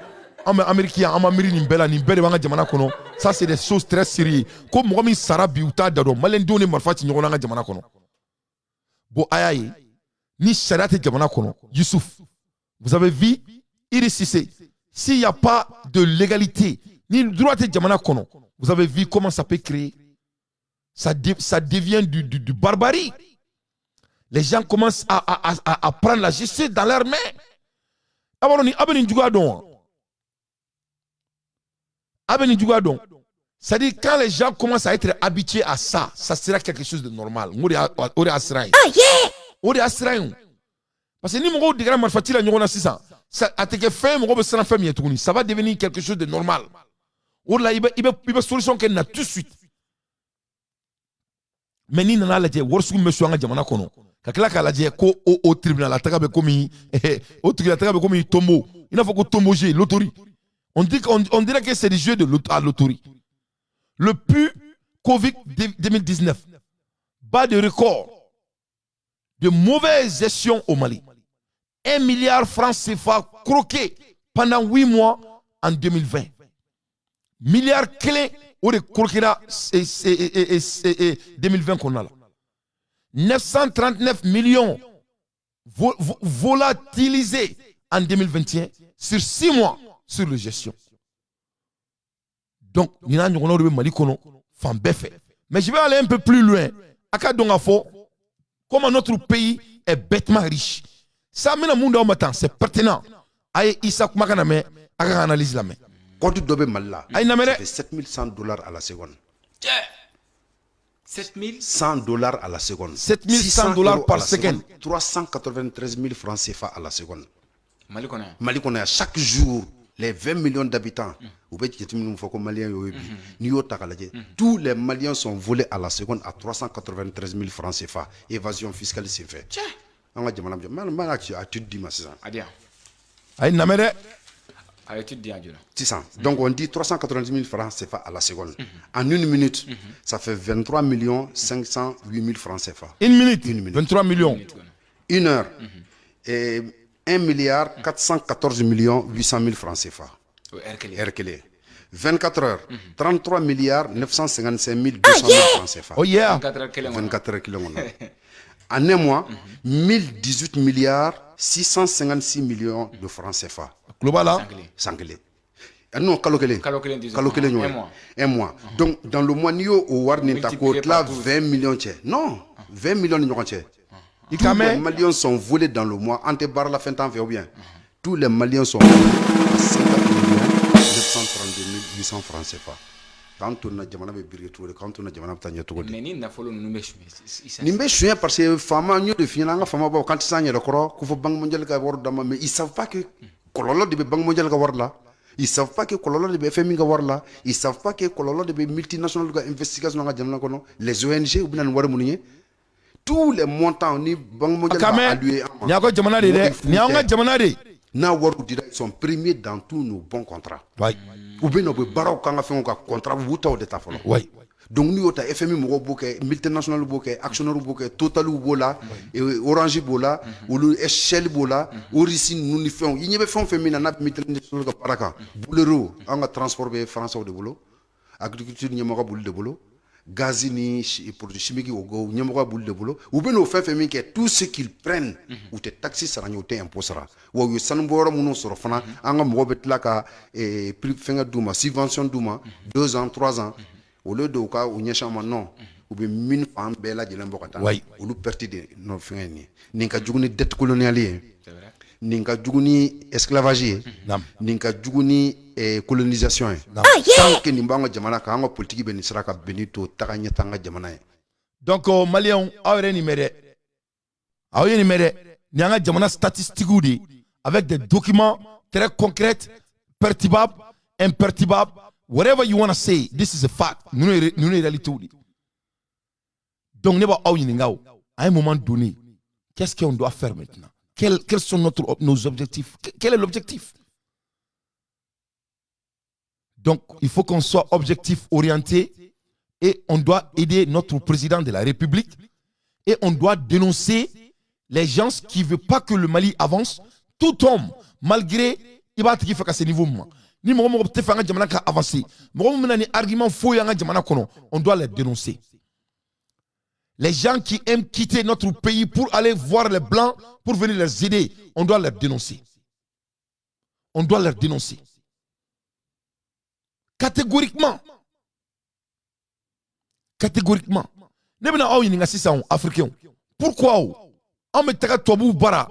an bɛ Amérique yan an ma miiri nin bɛɛ la nin bɛɛ de b'an ka jamana kɔnɔ ça c'est des choses très sérieuses ko mɔgɔ min sara bi u t'a da dɔn Maliens denw de marifa ci ɲɔgɔn na an ka jamana kɔnɔ bon a y'a ye ni sariya tɛ jamana kɔnɔ Youssouf vous avez vu Iris Cissé s'il y a pas de légalité ni droit tɛ jamana kɔnɔ vous avez vu comment ça peut créer ça devient du barbarie. Les gens commencent à prendre la justice dans leurs mains. C'est-à-dire quand les gens commencent à être habitués à ça, ça sera quelque chose de normal. Parce que ni mon gars manufacture la nyona ça a été fait mon gars sans faire ça va devenir quelque chose de normal. Il va solution qu'elle n'a tout de suite. Mais ni nana la je worsu monsieur anga jamana kono. Kakila kala je ko au tribunal ataka be komi au tribunal ataka be komi tombo. Il n'a pas que tombo j'ai l'autorité. On dirait que c'est des jeux à l'autorité. Le plus Covid 2019 bat de record de mauvaise gestion au Mali. 1 milliard francs CFA croqués pendant 8 mois en 2020. Milliard clés au de croquera 2020 qu'on a là. 939 millions volatilisés en 2021 sur 6 mois sur la gestion. Donc, nous avons le Mali kono fan beffet. Mais je vais aller un peu plus loin. Comment notre pays est bêtement riche. Ça, c'est pertinent. Aïe, Issa Makaname, à analyse la main. Quand tu dois Malla, ça fait $7,100 à la seconde. 7,100 à la seconde. 7,100 par seconde. 393 000 francs CFA à la seconde. Mali connaît chaque jour les 20 millions d'habitants. Tous les Maliens sont volés à la seconde à 393 000 francs CFA. Évasion fiscale, c'est fait. Donc on dit 390 000 francs CFA à la seconde. En une minute, ça fait 23 508 000 francs CFA. Une minute, 23 millions. Une heure. Et 1 milliard 414 millions 800 000 francs CFA. RKL. 24 heures. 33 milliards 955 200 000 francs CFA. Oh yeah. 24 heures. En un mois, 1018 milliards 656 millions de francs CFA. Global, Sanglé. Non, calculé. Un mois. Donc, dans le mois, nous avons 20 millions. Non, 20 millions de tous les Maliens sont volés dans le mois. Antebar la fin temps fait bien. Tous les Maliens sont volés à 50 932 800 francs CFA. quand on a jamana be biré tout quand on a jamana tanya tout mais ni nafolo nous be choué parce que fama ñu de fina nga fama ba quand ça ñe ko ku fa banque mondiale ka wor dama mais ils savent pas que kololo de banque mondiale ka wor la ils savent pas que kololo de FMI ka wor la ils savent pas que kololo de multinational ka investigation nga jamana ko no les ONG ou bien wor munye tous les montants ni banque mondiale a alloué ñako jamana de ñanga jamana de na wor dira ils sont premiers dans tous nos bons contrats ou bien no be baraw kanga fait un contrat vous taw de ta folo donc nous ota FMI mo boké multinational boké actionnaire boké total bola et orange bola ou le Shell bola orisi nous ni font il n'y avait fond féminin na multinational ka paraka boulero anga transport be France de boulot agriculture n'y mo boule de boulot gazini produits chimiques au go n'y mo boule de boulot ou bien au fait féminin que tout ce qu'ils prennent ou te taxi sera ñoté impôt sera wa yo san boro mu no soro fana anga mo betla ka prix fenga duma subvention duma 2 ans 3 ans au lieu de cas où n'y a pas non ou bien mine femme belle de l'embocata ou le parti de nos fins ni ka juguni dette coloniale ni ka juguni esclavage ni ka juguni colonisation tant que ni bango jamana ka ngo politique be ni sraka benito takanya tanga jamana donc malien awre ni mere awye ni mere ni anga jamana statistique di avec des documents très concrets perturbables imperturbables. Whatever you want to say, this is a fact. Nous ne réalité. Donc, à un moment donné, qu'est-ce qu'on doit faire maintenant? Quels sont nos objectifs? Quel est l'objectif? Donc, il faut qu'on soit objectif orienté et on doit aider notre président de la République et on doit dénoncer les gens qui ne veulent pas que le Mali avance. Tout homme, malgré il va être à ce niveau. Ni mo mo te fanga jamana ka avancer mo mo ni argument faux yanga jamana kono on doit les dénoncer. Les gens qui aiment quitter notre pays pour aller voir les blancs pour venir les aider, on doit les dénoncer. On doit les dénoncer catégoriquement. Ne bena o yininga sisa africain pourquoi on me taka tobu bara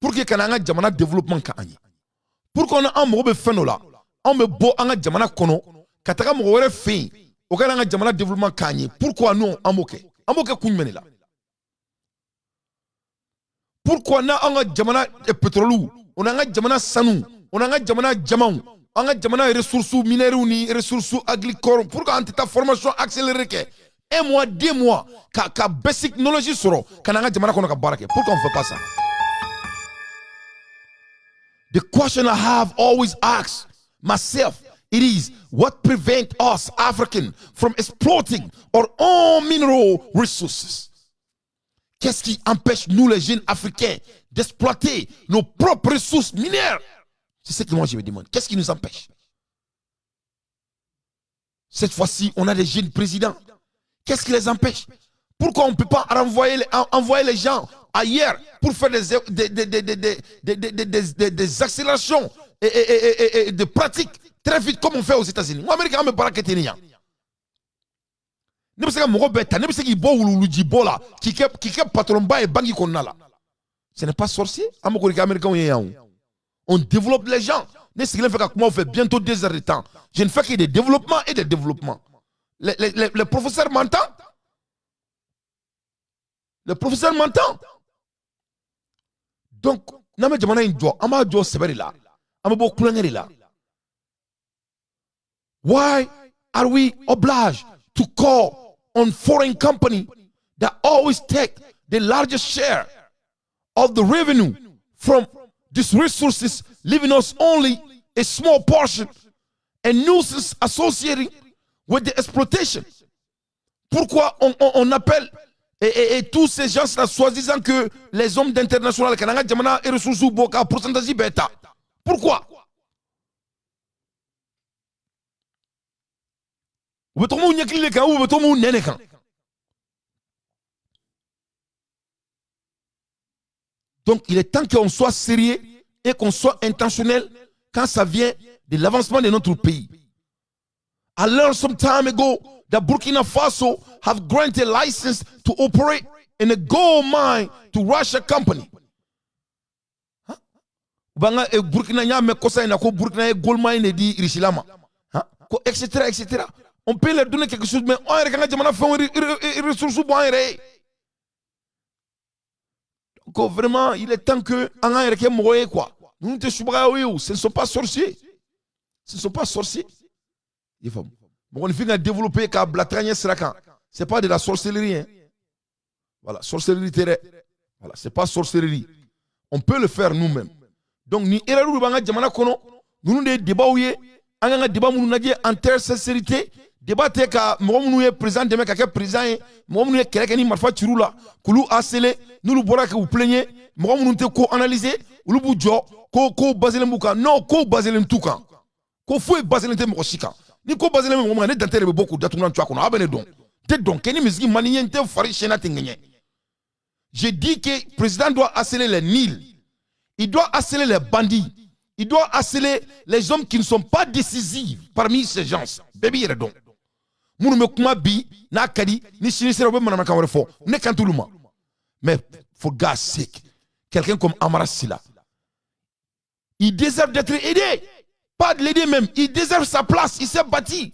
pour que kananga jamana développement ka anyi pourquoi on a un mot be fenola on me bo anga jamana kono kataka mo wore fin o kana anga jamana développement kanye pourquoi nous amoke kunmene la pourquoi na anga jamana pétrole on anga jamana sanu on anga jamana jamau anga jamana ressources minéraux ni ressources agricoles pourquoi antita formation accélérée ke 1 mois 2 mois ka basic knowledge soro kana anga jamana kono ka barake pourquoi on fait pas ça? The question I have always asked myself, it is what prevents us Africans from exploiting our own mineral resources? Qu'est-ce qui empêche nous les jeunes Africains d'exploiter nos propres ressources minières? C'est ce que moi je me demande. Qu'est-ce qui nous empêche? Cette fois-ci, on a des jeunes présidents. Qu'est-ce qui les empêche? Pourquoi on ne peut pas envoyer les gens ailleurs pour faire des accélérations et des pratiques très vite comme on fait aux États-Unis? Moi, Américain, me parle que t'es niant. Ne me sais pas mon bête, ne me sais pas qui bola, qui patron ba et bangi qu'on a là. Ce n'est pas sorcier. On développe les gens. Ne sais pas comment on fait bientôt 2 heures de temps. Je ne fais que des développements et des développements. Les professeurs m'entendent. Le professeur m'entend. Donc, nous why are we obliged to call on foreign company that always take the largest share of the revenue from these resources, leaving us only a small portion and nuisance associated with the exploitation? Pourquoi on appelle et tous ces gens-là, soi-disant que les hommes d'international, et ressources boka pourcentage bêta. Pourquoi? Donc il est temps qu'on soit sérieux et qu'on soit intentionnel quand ça vient de l'avancement de notre pays. I learned some time ago that Burkina Faso have granted license to operate in a gold mine to Russia company. Banga Burkina nya me kosa ina ko Burkina gold mine di Irishilama. Etc. On peut leur donner quelque chose, mais on a fait ressources pour donc vraiment, il est temps que ce ne sont pas sorciers. Ce ne sont pas sorciers. On fait développer c'est pas de la sorcellerie. Hein. Voilà, sorcellerie terrestre. Voilà, c'est pas sorcellerie. On peut le faire nous-mêmes. Donc, ni erreur banga jamana kono, nous des débats un débat en terre sincérité, débat ka mo est président de ka président mo munu keleke ni marfa chirula kulu asele nous le bora que vous plaignez mo munu te ko analyser lu bu jo ko baselem buka non ko baselem tuka ko fo baselem te mo shika ni ko baselem mo ne dantere be beaucoup datuna twa kono abene don te donc keni misiki manien te fari chena tengenye. Je dis que le président doit asseler les Nils, il doit asseler les bandits, il doit asseler les hommes qui ne sont pas décisifs parmi ces gens. Baby redon. Mounou me kuma bi na kadi ni chini sera be manama kawre fo ne kantuluma. Mais for God's sake, quelqu'un comme Amara Sila, il déserve d'être aidé. Pas de l'aider même, il déserve sa place, il s'est bâti.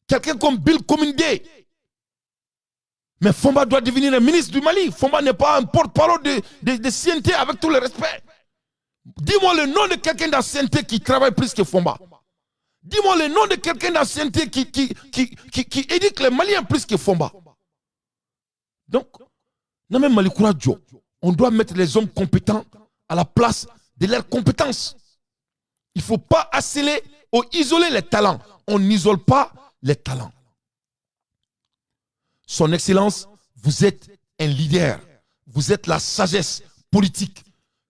Quelqu'un comme Bill Komindé. Mais Fomba doit devenir un ministre du Mali. Fomba n'est pas un porte-parole de CNT avec tout le respect. Dis-moi le nom de quelqu'un dans CNT qui travaille plus que Fomba. Dis-moi le nom de quelqu'un dans CNT qui éduque les Maliens plus que Fomba. Donc, on doit mettre les hommes compétents à la place de leurs compétences. Il ne faut pas asseler ou isoler les talents. On n'isole pas les talents. Son Excellence, vous êtes un leader. Vous êtes la sagesse politique,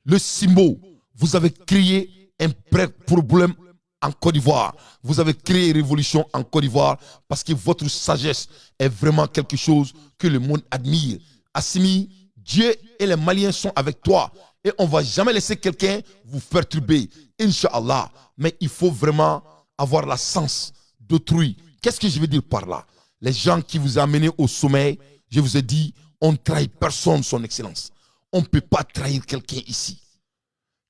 le symbole. Vous avez créé un vrai problème en Côte d'Ivoire. Vous avez créé une révolution en Côte d'Ivoire parce que votre sagesse est vraiment quelque chose que le monde admire. Assimi, Dieu et les Maliens sont avec toi. Et on ne va jamais laisser quelqu'un vous perturber. Inch'Allah. Mais il faut vraiment avoir la sens d'autrui. Qu'est-ce que je veux dire par là? Les gens qui vous ont amené au sommet, je vous ai dit, on ne trahit personne, son Excellence. On ne peut pas trahir quelqu'un ici.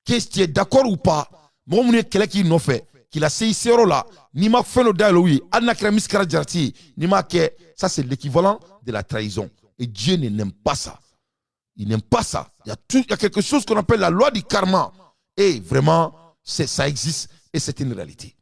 Qu'est-ce que tu es d'accord ou pas? Moi, je suis quelqu'un qui n'a fait, qui a essayé ce rôle-là, ni m'a fait le dialogue, ça c'est l'équivalent de la trahison. Et Dieu n'aime pas ça. Il n'aime pas ça. Il y a quelque chose qu'on appelle la loi du karma. Et vraiment, ça existe et c'est une réalité.